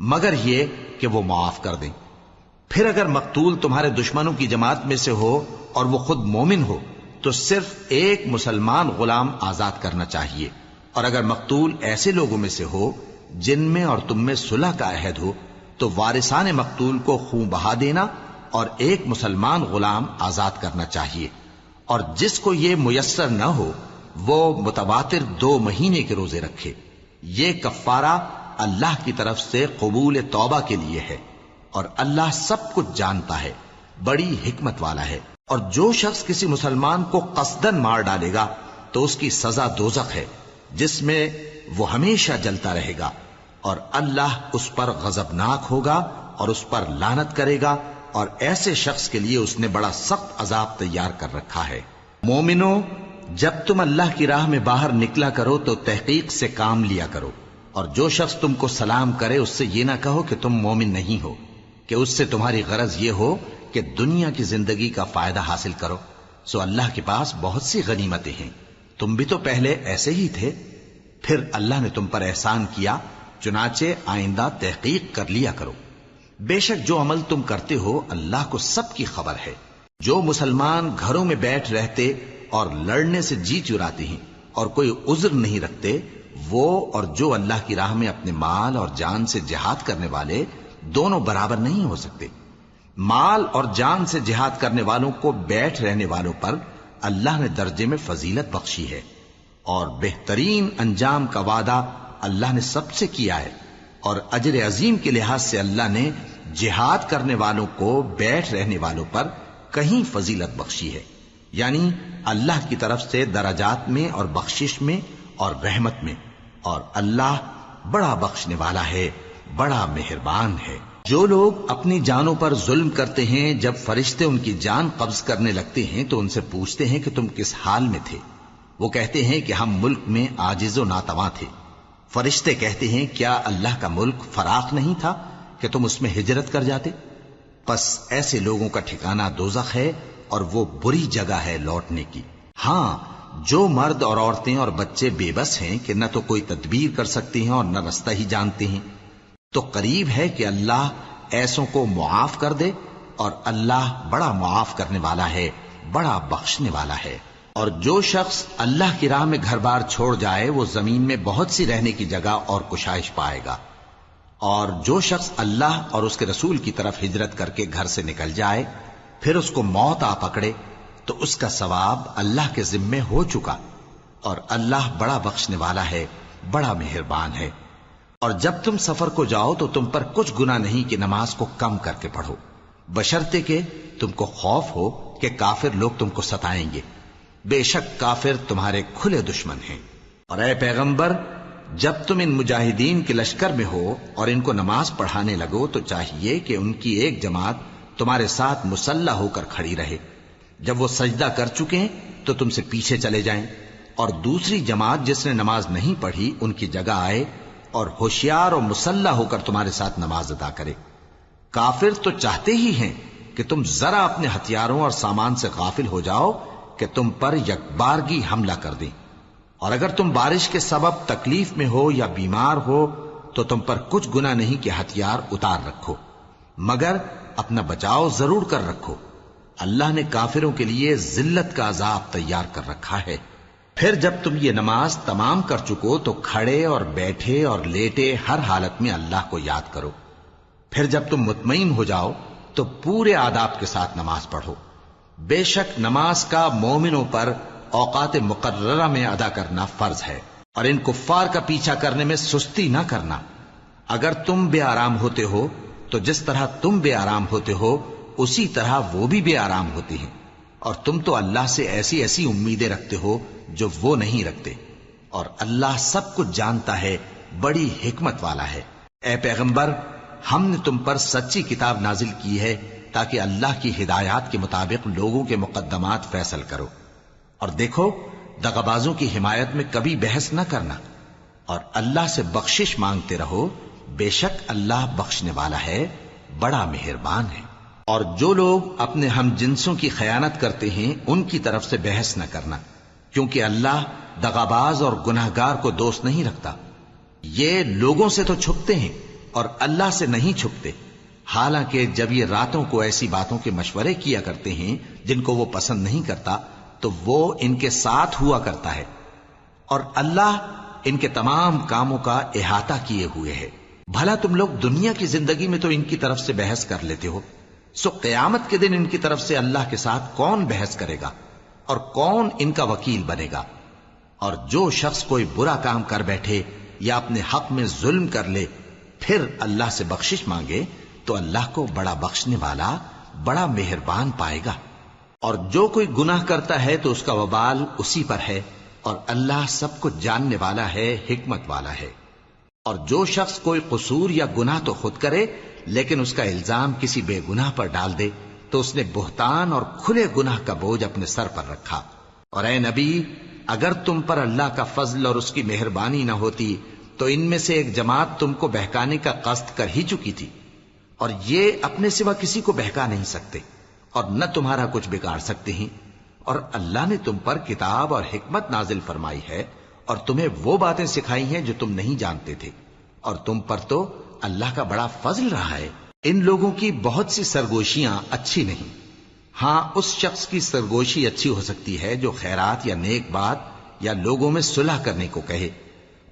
مگر یہ کہ وہ معاف کر دیں۔ پھر اگر مقتول تمہارے دشمنوں کی جماعت میں سے ہو اور وہ خود مومن ہو تو صرف ایک مسلمان غلام آزاد کرنا چاہیے، اور اگر مقتول ایسے لوگوں میں سے ہو جن میں اور تم میں صلح کا عہد ہو تو وارثان مقتول کو خون بہا دینا اور ایک مسلمان غلام آزاد کرنا چاہیے، اور جس کو یہ میسر نہ ہو وہ متواتر 2 مہینے کے روزے رکھے۔ یہ کفارہ اللہ کی طرف سے قبول توبہ کے لیے ہے، اور اللہ سب کچھ جانتا ہے، بڑی حکمت والا ہے۔ اور جو شخص کسی مسلمان کو قصدن مار ڈالے گا تو اس کی سزا دوزخ ہے جس میں وہ ہمیشہ جلتا رہے گا، اور اللہ اس پر غضبناک ہوگا اور اس پر لعنت کرے گا، اور ایسے شخص کے لیے اس نے بڑا سخت عذاب تیار کر رکھا ہے۔ مومنو، جب تم اللہ کی راہ میں باہر نکلا کرو تو تحقیق سے کام لیا کرو، اور جو شخص تم کو سلام کرے اس سے یہ نہ کہو کہ تم مومن نہیں ہو، کہ اس سے تمہاری غرض یہ ہو کہ دنیا کی زندگی کا فائدہ حاصل کرو۔ سو اللہ کے پاس بہت سی غنیمتیں ہیں، تم بھی تو پہلے ایسے ہی تھے، پھر اللہ نے تم پر احسان کیا، چنانچہ آئندہ تحقیق کر لیا کرو۔ بے شک جو عمل تم کرتے ہو اللہ کو سب کی خبر ہے۔ جو مسلمان گھروں میں بیٹھ رہتے اور لڑنے سے جی چراتے ہیں اور کوئی عذر نہیں رکھتے، وہ اور جو اللہ کی راہ میں اپنے مال اور جان سے جہاد کرنے والے دونوں برابر نہیں ہو سکتے۔ مال اور جان سے جہاد کرنے والوں کو بیٹھ رہنے والوں پر اللہ نے درجے میں فضیلت بخشی ہے، اور بہترین انجام کا وعدہ اللہ نے سب سے کیا ہے، اور اجر عظیم کے لحاظ سے اللہ نے جہاد کرنے والوں کو بیٹھ رہنے والوں پر کہیں فضیلت بخشی ہے، یعنی اللہ کی طرف سے درجات میں اور بخشش میں اور رحمت میں، اور اللہ بڑا بخشنے والا ہے، بڑا مہربان ہے۔ جو لوگ اپنی جانوں پر ظلم کرتے ہیں، جب فرشتے ان کی جان قبض کرنے لگتے ہیں تو ان سے پوچھتے ہیں کہ تم کس حال میں تھے؟ وہ کہتے ہیں کہ ہم ملک میں عاجز و ناتواں تھے۔ فرشتے کہتے ہیں کیا اللہ کا ملک فراخ نہیں تھا کہ تم اس میں ہجرت کر جاتے؟ پس ایسے لوگوں کا ٹھکانہ دوزخ ہے اور وہ بری جگہ ہے لوٹنے کی۔ ہاں، جو مرد اور عورتیں اور بچے بے بس ہیں کہ نہ تو کوئی تدبیر کر سکتے ہیں اور نہ رستہ ہی جانتے ہیں، تو قریب ہے کہ اللہ ایسوں کو معاف کر دے، اور اللہ بڑا معاف کرنے والا ہے، بڑا بخشنے والا ہے۔ اور جو شخص اللہ کی راہ میں گھر بار چھوڑ جائے وہ زمین میں بہت سی رہنے کی جگہ اور کشائش پائے گا، اور جو شخص اللہ اور اس کے رسول کی طرف ہجرت کر کے گھر سے نکل جائے پھر اس کو موت آ پکڑے تو اس کا ثواب اللہ کے ذمے ہو چکا، اور اللہ بڑا بخشنے والا ہے، بڑا مہربان ہے۔ اور جب تم سفر کو جاؤ تو تم پر کچھ گناہ نہیں کہ نماز کو کم کر کے پڑھو، بشرطے کہ تم کو خوف ہو کہ کافر لوگ تم کو ستائیں گے، بے شک کافر تمہارے کھلے دشمن ہیں۔ اور اے پیغمبر، جب تم ان مجاہدین کے لشکر میں ہو اور ان کو نماز پڑھانے لگو تو چاہیے کہ ان کی ایک جماعت تمہارے ساتھ مسلح ہو کر کھڑی رہے، جب وہ سجدہ کر چکے تو تم سے پیچھے چلے جائیں، اور دوسری جماعت جس نے نماز نہیں پڑھی ان کی جگہ آئے اور ہوشیار اور مسلح ہو کر تمہارے ساتھ نماز ادا کرے۔ کافر تو چاہتے ہی ہیں کہ تم ذرا اپنے ہتھیاروں اور سامان سے غافل ہو جاؤ کہ تم پر یکبارگی حملہ کر دیں، اور اگر تم بارش کے سبب تکلیف میں ہو یا بیمار ہو تو تم پر کچھ گناہ نہیں کہ ہتھیار اتار رکھو، مگر اپنا بچاؤ ضرور کر رکھو۔ اللہ نے کافروں کے لیے ذلت کا عذاب تیار کر رکھا ہے۔ پھر جب تم یہ نماز تمام کر چکو تو کھڑے اور بیٹھے اور لیٹے ہر حالت میں اللہ کو یاد کرو۔ پھر جب تم مطمئن ہو جاؤ تو پورے آداب کے ساتھ نماز پڑھو۔ بے شک نماز کا مومنوں پر اوقات مقررہ میں ادا کرنا فرض ہے، اور ان کفار کا پیچھا کرنے میں سستی نہ کرنا۔ اگر تم بے آرام ہوتے ہو تو جس طرح تم بے آرام ہوتے ہو اسی طرح وہ بھی بے آرام ہوتے ہیں، اور تم تو اللہ سے ایسی ایسی امیدیں رکھتے ہو جو وہ نہیں رکھتے، اور اللہ سب کچھ جانتا ہے، بڑی حکمت والا ہے۔ اے پیغمبر، ہم نے تم پر سچی کتاب نازل کی ہے تاکہ اللہ کی ہدایات کے مطابق لوگوں کے مقدمات فیصل کرو، اور دیکھو دغابازوں کی حمایت میں کبھی بحث نہ کرنا، اور اللہ سے بخشش مانگتے رہو، بے شک اللہ بخشنے والا ہے، بڑا مہربان ہے۔ اور جو لوگ اپنے ہم جنسوں کی خیانت کرتے ہیں ان کی طرف سے بحث نہ کرنا، کیونکہ اللہ دغاباز اور گناہگار کو دوست نہیں رکھتا۔ یہ لوگوں سے تو چھپتے ہیں اور اللہ سے نہیں چھپتے، حالانکہ جب یہ راتوں کو ایسی باتوں کے مشورے کیا کرتے ہیں جن کو وہ پسند نہیں کرتا تو وہ ان کے ساتھ ہوا کرتا ہے، اور اللہ ان کے تمام کاموں کا احاطہ کیے ہوئے ہے۔ بھلا تم لوگ دنیا کی زندگی میں تو ان کی طرف سے بحث کر لیتے ہو، سو قیامت کے دن ان کی طرف سے اللہ کے ساتھ کون بحث کرے گا اور کون ان کا وکیل بنے گا؟ اور جو شخص کوئی برا کام کر بیٹھے یا اپنے حق میں ظلم کر لے پھر اللہ سے بخشش مانگے تو اللہ کو بڑا بخشنے والا، بڑا مہربان پائے گا۔ اور جو کوئی گناہ کرتا ہے تو اس کا وبال اسی پر ہے، اور اللہ سب کچھ جاننے والا ہے، حکمت والا ہے۔ اور جو شخص کوئی قصور یا گناہ تو خود کرے لیکن اس کا الزام کسی بے گناہ پر ڈال دے تو اس نے بہتان اور کھلے گناہ کا بوجھ اپنے سر پر رکھا۔ اور اے نبی، اگر تم پر اللہ کا فضل اور اس کی مہربانی نہ ہوتی تو ان میں سے ایک جماعت تم کو بہکانے کا قصد کر ہی چکی تھی، اور یہ اپنے سوا کسی کو بہکا نہیں سکتے اور نہ تمہارا کچھ بگاڑ سکتے ہیں۔ اور اللہ نے تم پر کتاب اور حکمت نازل فرمائی ہے اور تمہیں وہ باتیں سکھائی ہیں جو تم نہیں جانتے تھے، اور تم پر تو اللہ کا بڑا فضل رہا ہے۔ ان لوگوں کی بہت سی سرگوشیاں اچھی نہیں، ہاں اس شخص کی سرگوشی اچھی ہو سکتی ہے جو خیرات یا نیک بات یا لوگوں میں صلح کرنے کو کہے،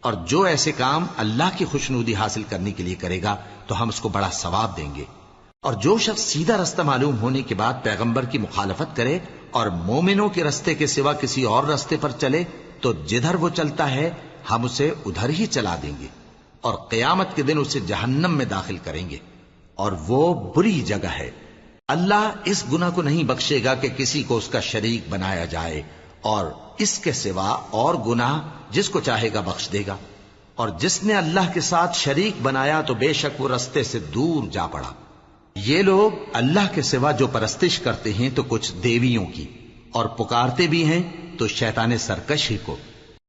اور جو ایسے کام اللہ کی خوشنودی حاصل کرنے کے لیے کرے گا تو ہم اس کو بڑا ثواب دیں گے۔ اور جو شخص سیدھا رستہ معلوم ہونے کے بعد پیغمبر کی مخالفت کرے اور مومنوں کے رستے کے سوا کسی اور رستے پر چلے تو جدھر وہ چلتا ہے ہم اسے ادھر ہی چلا دیں گے، اور قیامت کے دن اسے جہنم میں داخل کریں گے، اور وہ بری جگہ ہے۔ اللہ اس گناہ کو نہیں بخشے گا کہ کسی کو اس کا شریک بنایا جائے، اور اس کے سوا اور گناہ جس کو چاہے گا بخش دے گا۔ اور جس نے اللہ کے ساتھ شریک بنایا تو بے شک وہ رستے سے دور جا پڑا۔ یہ لوگ اللہ کے سوا جو پرستش کرتے ہیں تو کچھ دیویوں کی، اور پکارتے بھی ہیں تو شیطان سرکش ہی کو،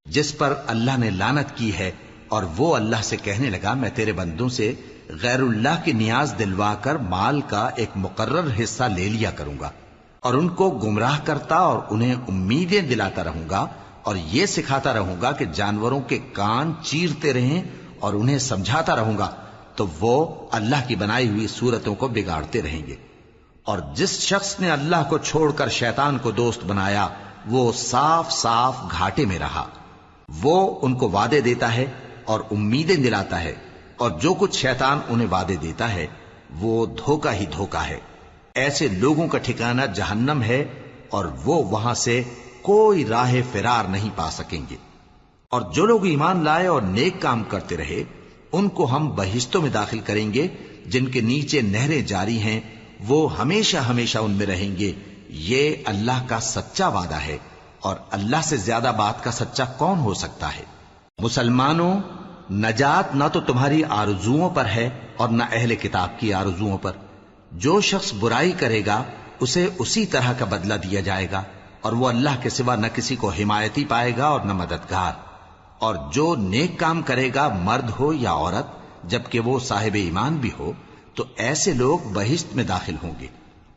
جس پر اللہ نے لعنت کی ہے، اور وہ اللہ سے کہنے لگا میں تیرے بندوں سے غیر اللہ کی نیاز دلوا کر مال کا ایک مقرر حصہ لے لیا کروں گا، اور ان کو گمراہ کرتا اور انہیں امیدیں دلاتا رہوں گا، اور یہ سکھاتا رہوں گا کہ جانوروں کے کان چیرتے رہیں، اور انہیں سمجھاتا رہوں گا تو وہ اللہ کی بنائی ہوئی صورتوں کو بگاڑتے رہیں گے۔ اور جس شخص نے اللہ کو چھوڑ کر شیطان کو دوست بنایا وہ صاف صاف گھاٹے میں رہا۔ وہ ان کو وعدے دیتا ہے اور امیدیں دلاتا ہے، اور جو کچھ شیطان انہیں وعدے دیتا ہے وہ دھوکہ ہی دھوکہ ہے۔ ایسے لوگوں کا ٹھکانہ جہنم ہے، اور وہ وہاں سے کوئی راہ فرار نہیں پا سکیں گے۔ اور جو لوگ ایمان لائے اور نیک کام کرتے رہے ان کو ہم بہشتوں میں داخل کریں گے جن کے نیچے نہریں جاری ہیں، وہ ہمیشہ ہمیشہ ان میں رہیں گے۔ یہ اللہ کا سچا وعدہ ہے، اور اللہ سے زیادہ بات کا سچا کون ہو سکتا ہے؟ مسلمانوں، نجات نہ تو تمہاری آرزوؤں پر ہے اور نہ اہل کتاب کی آرزوؤں پر۔ جو شخص برائی کرے گا اسے اسی طرح کا بدلہ دیا جائے گا، اور وہ اللہ کے سوا نہ کسی کو حمایتی پائے گا اور نہ مددگار۔ اور جو نیک کام کرے گا مرد ہو یا عورت جبکہ وہ صاحب ایمان بھی ہو تو ایسے لوگ بہشت میں داخل ہوں گے،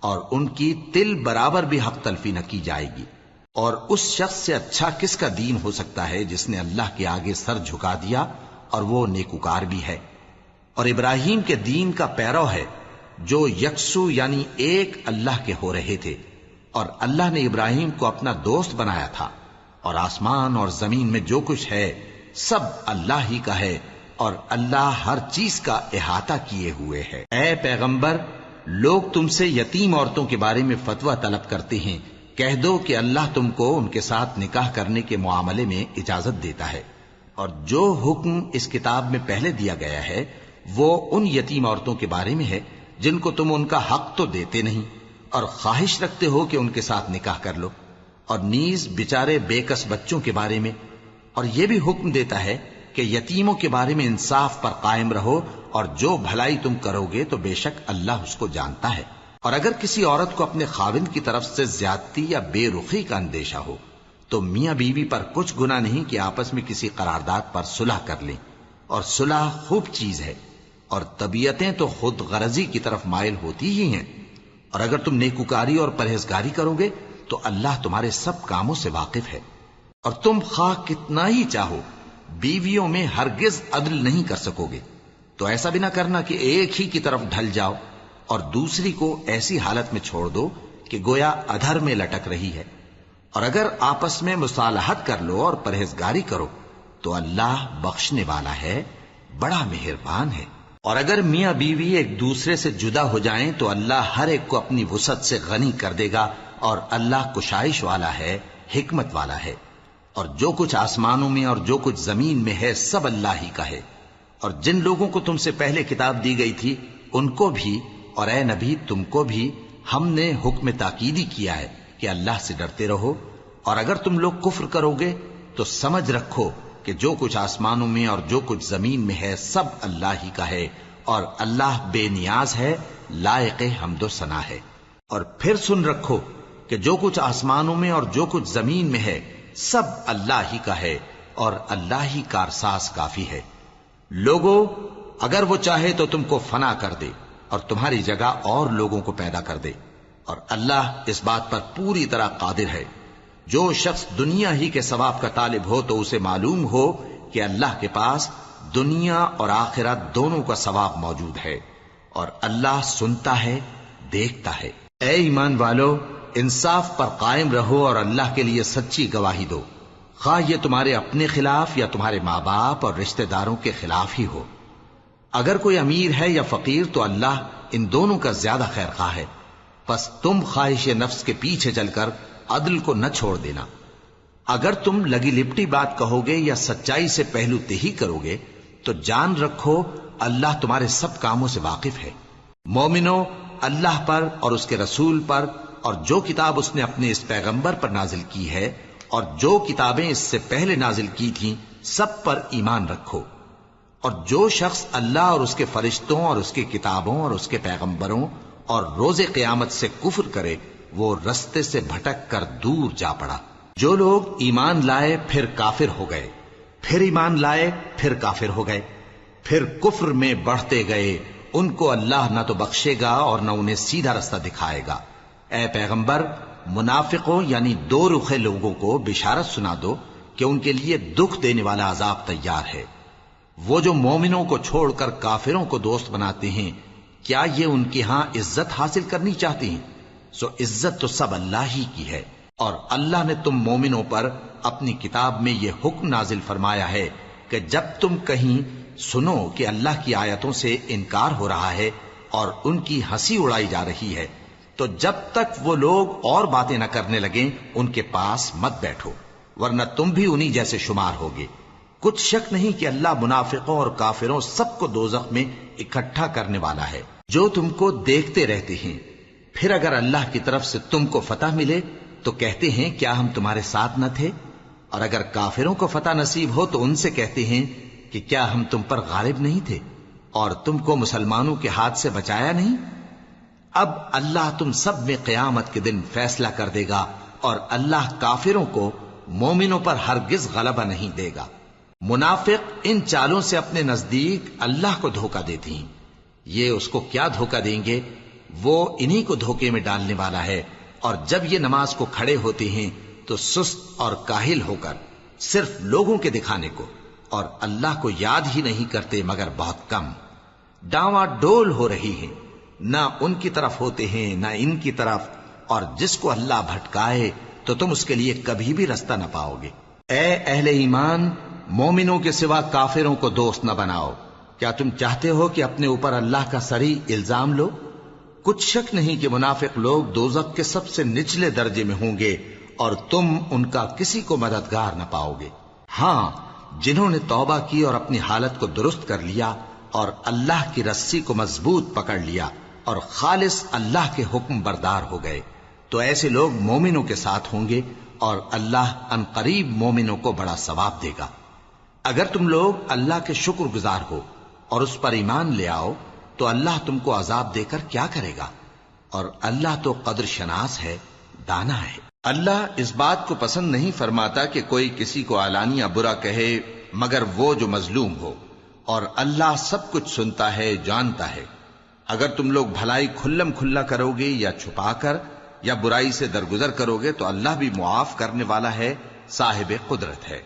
اور ان کی تل برابر بھی حق تلفی نہ کی جائے گی۔ اور اس شخص سے اچھا کس کا دین ہو سکتا ہے جس نے اللہ کے آگے سر جھکا دیا اور وہ نیکوکار بھی ہے۔ اور ابراہیم کے دین کا پیرو ہے جو یکسو یعنی ایک اللہ کے ہو رہے تھے، اور اللہ نے ابراہیم کو اپنا دوست بنایا تھا۔ اور آسمان اور زمین میں جو کچھ ہے سب اللہ ہی کا ہے، اور اللہ ہر چیز کا احاطہ کیے ہوئے ہے۔ اے پیغمبر، لوگ تم سے یتیم عورتوں کے بارے میں فتویٰ طلب کرتے ہیں، کہہ دو کہ اللہ تم کو ان کے ساتھ نکاح کرنے کے معاملے میں اجازت دیتا ہے، اور جو حکم اس کتاب میں پہلے دیا گیا ہے وہ ان یتیم عورتوں کے بارے میں ہے جن کو تم ان کا حق تو دیتے نہیں، اور خواہش رکھتے ہو کہ ان کے ساتھ نکاح کر لو، اور نیز بیچارے بے کس بچوں کے بارے میں۔ اور یہ بھی حکم دیتا ہے کہ یتیموں کے بارے میں انصاف پر قائم رہو، اور جو بھلائی تم کرو گے تو بے شک اللہ اس کو جانتا ہے۔ اور اگر کسی عورت کو اپنے خاوند کی طرف سے زیادتی یا بے رخی کا اندیشہ ہو تو میاں بیوی پر کچھ گناہ نہیں کہ آپس میں کسی قرارداد پر صلح کر لیں، اور صلح خوب چیز ہے، اور طبیعتیں تو خود غرضی کی طرف مائل ہوتی ہی ہیں۔ اور اگر تم نیکوکاری اور پرہیزگاری کرو گے تو اللہ تمہارے سب کاموں سے واقف ہے۔ اور تم خواہ کتنا ہی چاہو بیویوں میں ہرگز عدل نہیں کر سکو گے، تو ایسا بھی نہ کرنا کہ ایک ہی کی طرف ڈھل جاؤ اور دوسری کو ایسی حالت میں چھوڑ دو کہ گویا ادھر میں لٹک رہی ہے۔ اور اگر آپس میں مصالحت کر لو اور پرہیزگاری کرو تو اللہ بخشنے والا ہے، بڑا مہربان ہے۔ اور اگر میاں بیوی ایک دوسرے سے جدا ہو جائیں تو اللہ ہر ایک کو اپنی وسعت سے غنی کر دے گا، اور اللہ کشائش والا ہے، حکمت والا ہے۔ اور جو کچھ آسمانوں میں اور جو کچھ زمین میں ہے سب اللہ ہی کا ہے۔ اور جن لوگوں کو تم سے پہلے کتاب دی گئی تھی ان کو بھی، اور اے نبی تم کو بھی، ہم نے حکم تاکیدی کیا ہے کہ اللہ سے ڈرتے رہو۔ اور اگر تم لوگ کفر کرو گے تو سمجھ رکھو کہ جو کچھ آسمانوں میں اور جو کچھ زمین میں ہے سب اللہ ہی کا ہے، اور اللہ بے نیاز ہے، لائق حمد و ثنا ہے۔ اور پھر سن رکھو کہ جو کچھ آسمانوں میں اور جو کچھ زمین میں ہے سب اللہ ہی کا ہے، اور اللہ ہی کارساز کافی ہے۔ لوگو، اگر وہ چاہے تو تم کو فنا کر دے اور تمہاری جگہ اور لوگوں کو پیدا کر دے، اور اللہ اس بات پر پوری طرح قادر ہے۔ جو شخص دنیا ہی کے ثواب کا طالب ہو تو اسے معلوم ہو کہ اللہ کے پاس دنیا اور آخرت دونوں کا ثواب موجود ہے، اور اللہ سنتا ہے، دیکھتا ہے۔ اے ایمان والو، انصاف پر قائم رہو اور اللہ کے لیے سچی گواہی دو، خواہ یہ تمہارے اپنے خلاف یا تمہارے ماں باپ اور رشتہ داروں کے خلاف ہی ہو۔ اگر کوئی امیر ہے یا فقیر تو اللہ ان دونوں کا زیادہ خیر خواہ ہے، پس تم خواہش نفس کے پیچھے چل کر عدل کو نہ چھوڑ دینا۔ اگر تم لگی لپٹی بات کہو گے یا سچائی سے پہلو تہی کرو گے تو جان رکھو اللہ تمہارے سب کاموں سے واقف ہے۔ مومنو، اللہ پر اور اس کے رسول پر اور جو کتاب اس نے اپنے اس پیغمبر پر نازل کی ہے اور جو کتابیں اس سے پہلے نازل کی تھیں سب پر ایمان رکھو، اور جو شخص اللہ اور اس کے فرشتوں اور اس کی کتابوں اور اس کے پیغمبروں اور روز قیامت سے کفر کرے وہ رستے سے بھٹک کر دور جا پڑا۔ جو لوگ ایمان لائے پھر کافر ہو گئے، پھر ایمان لائے پھر کافر ہو گئے، پھر کفر میں بڑھتے گئے، ان کو اللہ نہ تو بخشے گا اور نہ انہیں سیدھا رستہ دکھائے گا۔ اے پیغمبر، منافقوں یعنی دو رخے لوگوں کو بشارت سنا دو کہ ان کے لیے دکھ دینے والا عذاب تیار ہے۔ وہ جو مومنوں کو چھوڑ کر کافروں کو دوست بناتے ہیں، کیا یہ ان کے ہاں عزت حاصل کرنی چاہتے ہیں؟ سو عزت تو سب اللہ ہی کی ہے، اور اللہ نے تم مومنوں پر اپنی کتاب میں یہ حکم نازل فرمایا ہے کہ جب تم کہیں سنو کہ اللہ کی آیتوں سے انکار ہو رہا ہے اور ان کی ہنسی اڑائی جا رہی ہے، تو جب تک وہ لوگ اور باتیں نہ کرنے لگیں ان کے پاس مت بیٹھو، ورنہ تم بھی انہی جیسے شمار ہوگے۔ کچھ شک نہیں کہ اللہ منافقوں اور کافروں سب کو دوزخ میں اکٹھا کرنے والا ہے۔ جو تم کو دیکھتے رہتے ہیں، پھر اگر اللہ کی طرف سے تم کو فتح ملے تو کہتے ہیں کیا ہم تمہارے ساتھ نہ تھے؟ اور اگر کافروں کو فتح نصیب ہو تو ان سے کہتے ہیں کہ کیا ہم تم پر غالب نہیں تھے اور تم کو مسلمانوں کے ہاتھ سے بچایا نہیں؟ اب اللہ تم سب میں قیامت کے دن فیصلہ کر دے گا، اور اللہ کافروں کو مومنوں پر ہرگز غلبہ نہیں دے گا۔ منافق ان چالوں سے اپنے نزدیک اللہ کو دھوکہ دیتے ہیں، یہ اس کو کیا دھوکہ دیں گے؟ وہ انہی کو دھوکے میں ڈالنے والا ہے۔ اور جب یہ نماز کو کھڑے ہوتے ہیں تو سست اور کاہل ہو کر صرف لوگوں کے دکھانے کو، اور اللہ کو یاد ہی نہیں کرتے مگر بہت کم۔ ڈاواں ڈول ہو رہی ہیں، نہ ان کی طرف ہوتے ہیں نہ ان کی طرف، اور جس کو اللہ بھٹکائے تو تم اس کے لیے کبھی بھی رستہ نہ پاؤ گے۔ اے اہل ایمان، مومنوں کے سوا کافروں کو دوست نہ بناؤ۔ کیا تم چاہتے ہو کہ اپنے اوپر اللہ کا صریح الزام لو؟ کچھ شک نہیں کہ منافق لوگ دوزخ کے سب سے نچلے درجے میں ہوں گے، اور تم ان کا کسی کو مددگار نہ پاؤ گے۔ ہاں، جنہوں نے توبہ کی اور اپنی حالت کو درست کر لیا اور اللہ کی رسی کو مضبوط پکڑ لیا اور خالص اللہ کے حکم بردار ہو گئے، تو ایسے لوگ مومنوں کے ساتھ ہوں گے، اور اللہ ان قریب مومنوں کو بڑا ثواب دے گا۔ اگر تم لوگ اللہ کے شکر گزار ہو اور اس پر ایمان لے آؤ تو اللہ تم کو عذاب دے کر کیا کرے گا، اور اللہ تو قدر شناس ہے، دانا ہے۔ اللہ اس بات کو پسند نہیں فرماتا کہ کوئی کسی کو علانیہ برا کہے مگر وہ جو مظلوم ہو، اور اللہ سب کچھ سنتا ہے، جانتا ہے۔ اگر تم لوگ بھلائی کھلم کھلا کرو گے یا چھپا کر یا برائی سے درگزر کرو گے تو اللہ بھی معاف کرنے والا ہے، صاحب قدرت ہے۔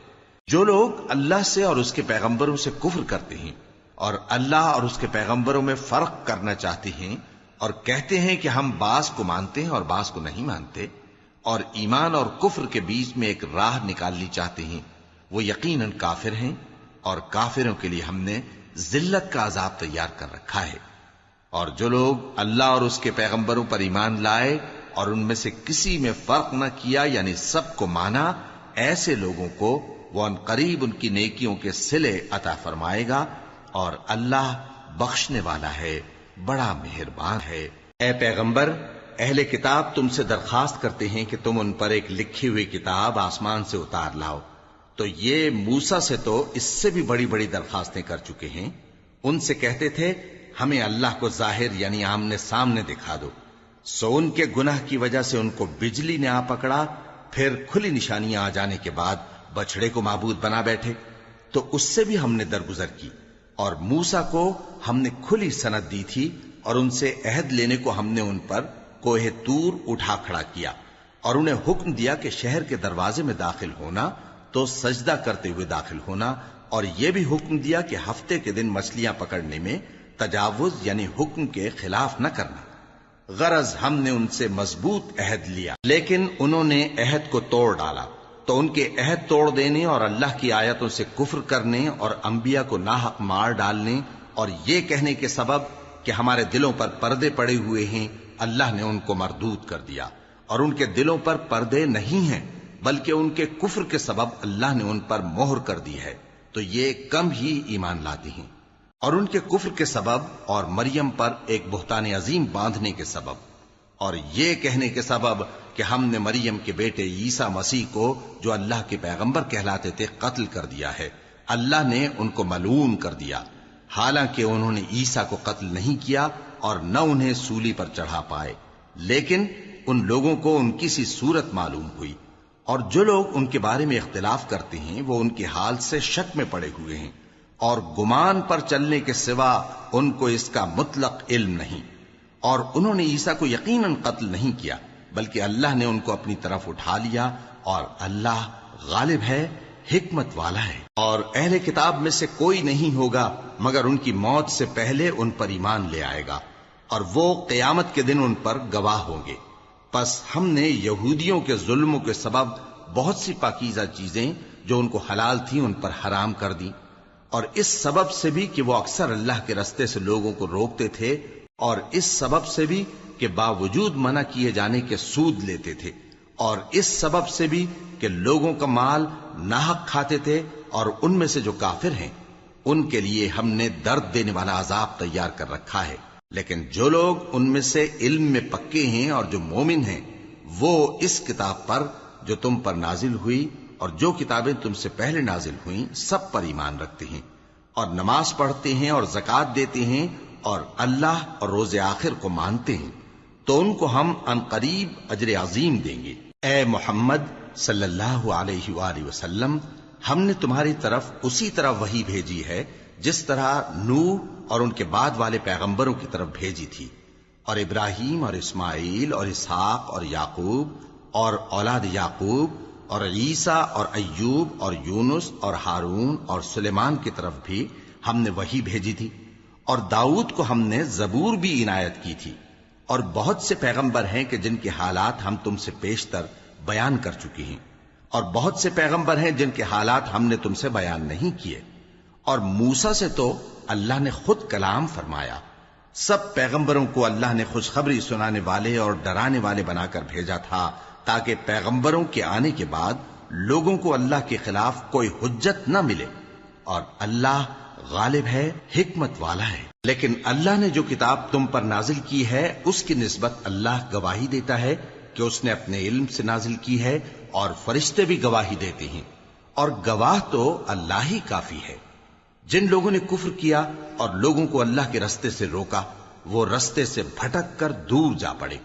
جو لوگ اللہ سے اور اس کے پیغمبروں سے کفر کرتے ہیں اور اللہ اور اس کے پیغمبروں میں فرق کرنا چاہتے ہیں اور کہتے ہیں کہ ہم بعض کو مانتے ہیں اور بعض کو نہیں مانتے، اور ایمان اور کفر کے بیچ میں ایک راہ نکالنی چاہتے ہیں، وہ یقیناً کافر ہیں، اور کافروں کے لیے ہم نے ذلت کا عذاب تیار کر رکھا ہے۔ اور جو لوگ اللہ اور اس کے پیغمبروں پر ایمان لائے اور ان میں سے کسی میں فرق نہ کیا یعنی سب کو مانا، ایسے لوگوں کو وہ ان قریب ان کی نیکیوں کے صلے عطا فرمائے گا، اور اللہ بخشنے والا ہے، بڑا مہربان ہے۔ اے پیغمبر، اہل کتاب تم سے درخواست کرتے ہیں کہ تم ان پر ایک لکھی ہوئی کتاب آسمان سے اتار لاؤ، تو یہ موسیٰ سے تو اس سے بھی بڑی بڑی درخواستیں کر چکے ہیں۔ ان سے کہتے تھے ہمیں اللہ کو ظاہر یعنی آمنے سامنے دکھا دو، سو ان کے گناہ کی وجہ سے ان کو بجلی نے آ پکڑا، پھر کھلی نشانیاں آ جانے کے بعد بچڑے کو معبود بنا بیٹھے، تو اس سے بھی ہم نے درگزر کی، اور موسیٰ کو ہم نے کھلی سند دی تھی، اور ان سے عہد لینے کو ہم نے ان پر کوہ طور اٹھا کھڑا کیا، اور انہیں حکم دیا کہ شہر کے دروازے میں داخل ہونا تو سجدہ کرتے ہوئے داخل ہونا، اور یہ بھی حکم دیا کہ ہفتے کے دن مچھلیاں پکڑنے میں تجاوز یعنی حکم کے خلاف نہ کرنا۔ غرض ہم نے ان سے مضبوط عہد لیا، لیکن انہوں نے عہد کو توڑ ڈالا، تو ان کے عہد توڑ دینے اور اللہ کی آیتوں سے کفر کرنے اور انبیاء کو ناحق مار ڈالنے اور یہ کہنے کے سبب کہ ہمارے دلوں پر پردے پڑے ہوئے ہیں، اللہ نے ان کو مردود کر دیا، اور ان کے دلوں پر پردے نہیں ہیں بلکہ ان کے کفر کے سبب اللہ نے ان پر مہر کر دی ہے، تو یہ کم ہی ایمان لاتے ہیں۔ اور ان کے کفر کے سبب اور مریم پر ایک بہتان عظیم باندھنے کے سبب اور یہ کہنے کے سبب کہ ہم نے مریم کے بیٹے عیسیٰ مسیح کو جو اللہ کے پیغمبر کہلاتے تھے قتل کر دیا ہے، اللہ نے ان کو ملعون کر دیا، حالانکہ انہوں نے عیسیٰ کو قتل نہیں کیا اور نہ انہیں سولی پر چڑھا پائے، لیکن ان لوگوں کو ان کی سی صورت معلوم ہوئی، اور جو لوگ ان کے بارے میں اختلاف کرتے ہیں وہ ان کے حال سے شک میں پڑے ہوئے ہیں، اور گمان پر چلنے کے سوا ان کو اس کا مطلق علم نہیں، اور انہوں نے عیسیٰ کو یقیناً قتل نہیں کیا بلکہ اللہ نے ان کو اپنی طرف اٹھا لیا، اور اللہ غالب ہے، حکمت والا ہے۔ اور اہل کتاب میں سے کوئی نہیں ہوگا مگر ان کی موت سے پہلے ان پر ایمان لے آئے گا، اور وہ قیامت کے دن ان پر گواہ ہوں گے۔ پس ہم نے یہودیوں کے ظلموں کے سبب بہت سی پاکیزہ چیزیں جو ان کو حلال تھیں ان پر حرام کر دیں، اور اس سبب سے بھی کہ وہ اکثر اللہ کے رستے سے لوگوں کو روکتے تھے، اور اس سبب سے بھی کہ باوجود منع کیے جانے کے سود لیتے تھے، اور اس سبب سے بھی کہ لوگوں کا مال ناحق کھاتے تھے، اور ان میں سے جو کافر ہیں ان کے لیے ہم نے درد دینے والا عذاب تیار کر رکھا ہے۔ لیکن جو لوگ ان میں سے علم میں پکے ہیں اور جو مومن ہیں وہ اس کتاب پر جو تم پر نازل ہوئی اور جو کتابیں تم سے پہلے نازل ہوئیں سب پر ایمان رکھتے ہیں، اور نماز پڑھتے ہیں اور زکوٰۃ دیتے ہیں، اور اللہ اور روز آخر کو مانتے ہیں، تو ان کو ہم عنقریب اجر عظیم دیں گے۔ اے محمد صلی اللہ علیہ وآلہ وسلم، ہم نے تمہاری طرف اسی طرح وحی بھیجی ہے جس طرح نوح اور ان کے بعد والے پیغمبروں کی طرف بھیجی تھی، اور ابراہیم اور اسماعیل اور اسحاق اور یعقوب اور اولاد یعقوب اور عیسیٰ اور ایوب اور یونس اور ہارون اور سلیمان کی طرف بھی ہم نے وحی بھیجی تھی، اور داؤد کو ہم نے زبور بھی عنایت کی تھی، اور بہت سے پیغمبر ہیں کہ جن کے حالات ہم تم سے پیشتر بیان کر چکے ہیں، اور بہت سے پیغمبر ہیں جن کے حالات ہم نے تم سے بیان نہیں کیے، اور موسیٰ سے تو اللہ نے خود کلام فرمایا۔ سب پیغمبروں کو اللہ نے خوشخبری سنانے والے اور ڈرانے والے بنا کر بھیجا تھا تاکہ پیغمبروں کے آنے کے بعد لوگوں کو اللہ کے خلاف کوئی حجت نہ ملے، اور اللہ غالب ہے، حکمت والا ہے۔ لیکن اللہ نے جو کتاب تم پر نازل کی ہے اس کی نسبت اللہ گواہی دیتا ہے کہ اس نے اپنے علم سے نازل کی ہے، اور فرشتے بھی گواہی دیتے ہیں، اور گواہ تو اللہ ہی کافی ہے۔ جن لوگوں نے کفر کیا اور لوگوں کو اللہ کے رستے سے روکا وہ رستے سے بھٹک کر دور جا پڑے۔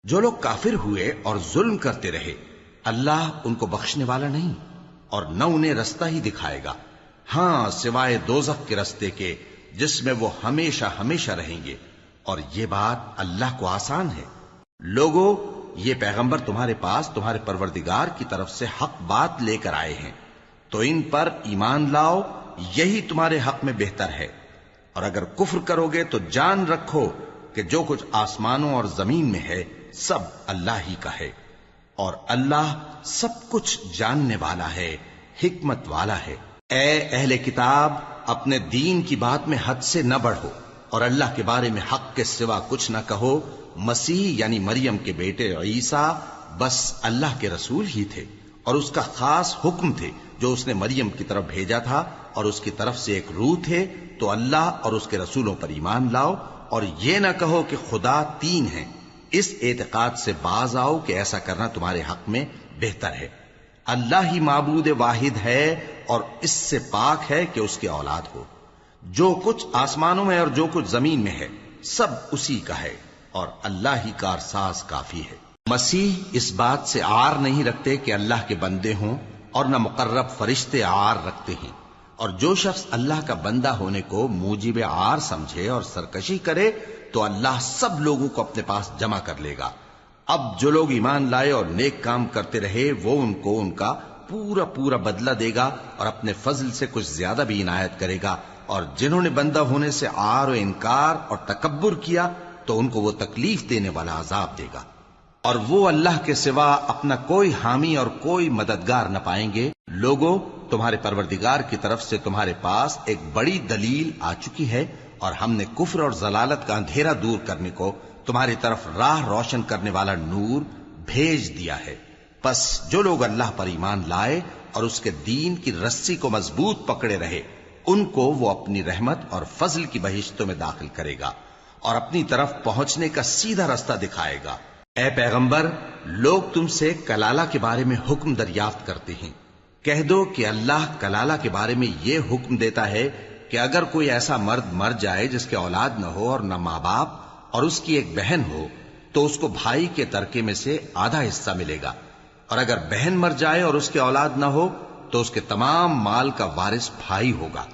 جو لوگ کافر ہوئے اور ظلم کرتے رہے اللہ ان کو بخشنے والا نہیں، اور نہ انہیں رستہ ہی دکھائے گا، ہاں سوائے دوزخ کے رستے کے جس میں وہ ہمیشہ ہمیشہ رہیں گے، اور یہ بات اللہ کو آسان ہے۔ لوگو، یہ پیغمبر تمہارے پاس تمہارے پروردگار کی طرف سے حق بات لے کر آئے ہیں، تو ان پر ایمان لاؤ، یہی تمہارے حق میں بہتر ہے، اور اگر کفر کرو گے تو جان رکھو کہ جو کچھ آسمانوں اور زمین میں ہے سب اللہ ہی کا ہے، اور اللہ سب کچھ جاننے والا ہے، حکمت والا ہے۔ اے اہل کتاب، اپنے دین کی بات میں حد سے نہ بڑھو، اور اللہ کے بارے میں حق کے سوا کچھ نہ کہو۔ مسیح یعنی مریم کے بیٹے عیسیٰ بس اللہ کے رسول ہی تھے، اور اس کا خاص حکم تھے جو اس نے مریم کی طرف بھیجا تھا، اور اس کی طرف سے ایک روح تھے، تو اللہ اور اس کے رسولوں پر ایمان لاؤ، اور یہ نہ کہو کہ خدا تین ہیں۔ اس اعتقاد سے باز آؤ کہ ایسا کرنا تمہارے حق میں بہتر ہے۔ اللہ ہی معبود واحد ہے، اور اس سے پاک ہے کہ اس کی اولاد ہو۔ جو کچھ آسمانوں میں اور جو کچھ زمین میں ہے سب اسی کا ہے، اور اللہ ہی کارساز کافی ہے۔ مسیح اس بات سے عار نہیں رکھتے کہ اللہ کے بندے ہوں، اور نہ مقرب فرشتے عار رکھتے ہیں، اور جو شخص اللہ کا بندہ ہونے کو موجب عار سمجھے اور سرکشی کرے تو اللہ سب لوگوں کو اپنے پاس جمع کر لے گا۔ اب جو لوگ ایمان لائے اور نیک کام کرتے رہے وہ ان کو ان کا پورا پورا بدلہ دے گا، اور اپنے فضل سے کچھ زیادہ بھی عنایت کرے گا، اور جنہوں نے بندہ ہونے سے عار و انکار اور تکبر کیا تو ان کو وہ تکلیف دینے والا عذاب دے گا، اور وہ اللہ کے سوا اپنا کوئی حامی اور کوئی مددگار نہ پائیں گے۔ لوگوں، تمہارے پروردگار کی طرف سے تمہارے پاس ایک بڑی دلیل آ چکی ہے، اور ہم نے کفر اور ضلالت کا اندھیرا دور کرنے کو تمہاری طرف راہ روشن کرنے والا نور بھیج دیا ہے۔ پس جو لوگ اللہ پر ایمان لائے اور اس کے دین کی رسی کو مضبوط پکڑے رہے ان کو وہ اپنی رحمت اور فضل کی بہشتوں میں داخل کرے گا، اور اپنی طرف پہنچنے کا سیدھا راستہ دکھائے گا۔ اے پیغمبر، لوگ تم سے کلالہ کے بارے میں حکم دریافت کرتے ہیں کہہ دو کہ اللہ کلالہ کے بارے میں یہ حکم دیتا ہے کہ اگر کوئی ایسا مرد مر جائے جس کے اولاد نہ ہو اور نہ ماں باپ اور اس کی ایک بہن ہو تو اس کو بھائی کے ترکے میں سے آدھا حصہ ملے گا، اور اگر بہن مر جائے اور اس کے اولاد نہ ہو تو اس کے تمام مال کا وارث بھائی ہوگا،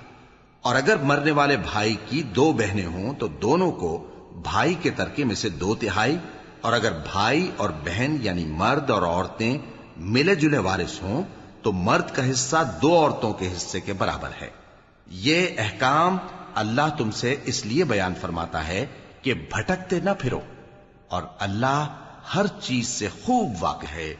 اور اگر مرنے والے بھائی کی دو بہنیں ہوں تو دونوں کو بھائی کے ترکے میں سے 2/3، اور اگر بھائی اور بہن یعنی مرد اور عورتیں ملے جلے وارث ہوں تو مرد کا حصہ 2 عورتوں کے حصے کے برابر ہے۔ یہ احکام اللہ تم سے اس لیے بیان فرماتا ہے کہ بھٹکتے نہ پھرو، اور اللہ ہر چیز سے خوب واقف ہے۔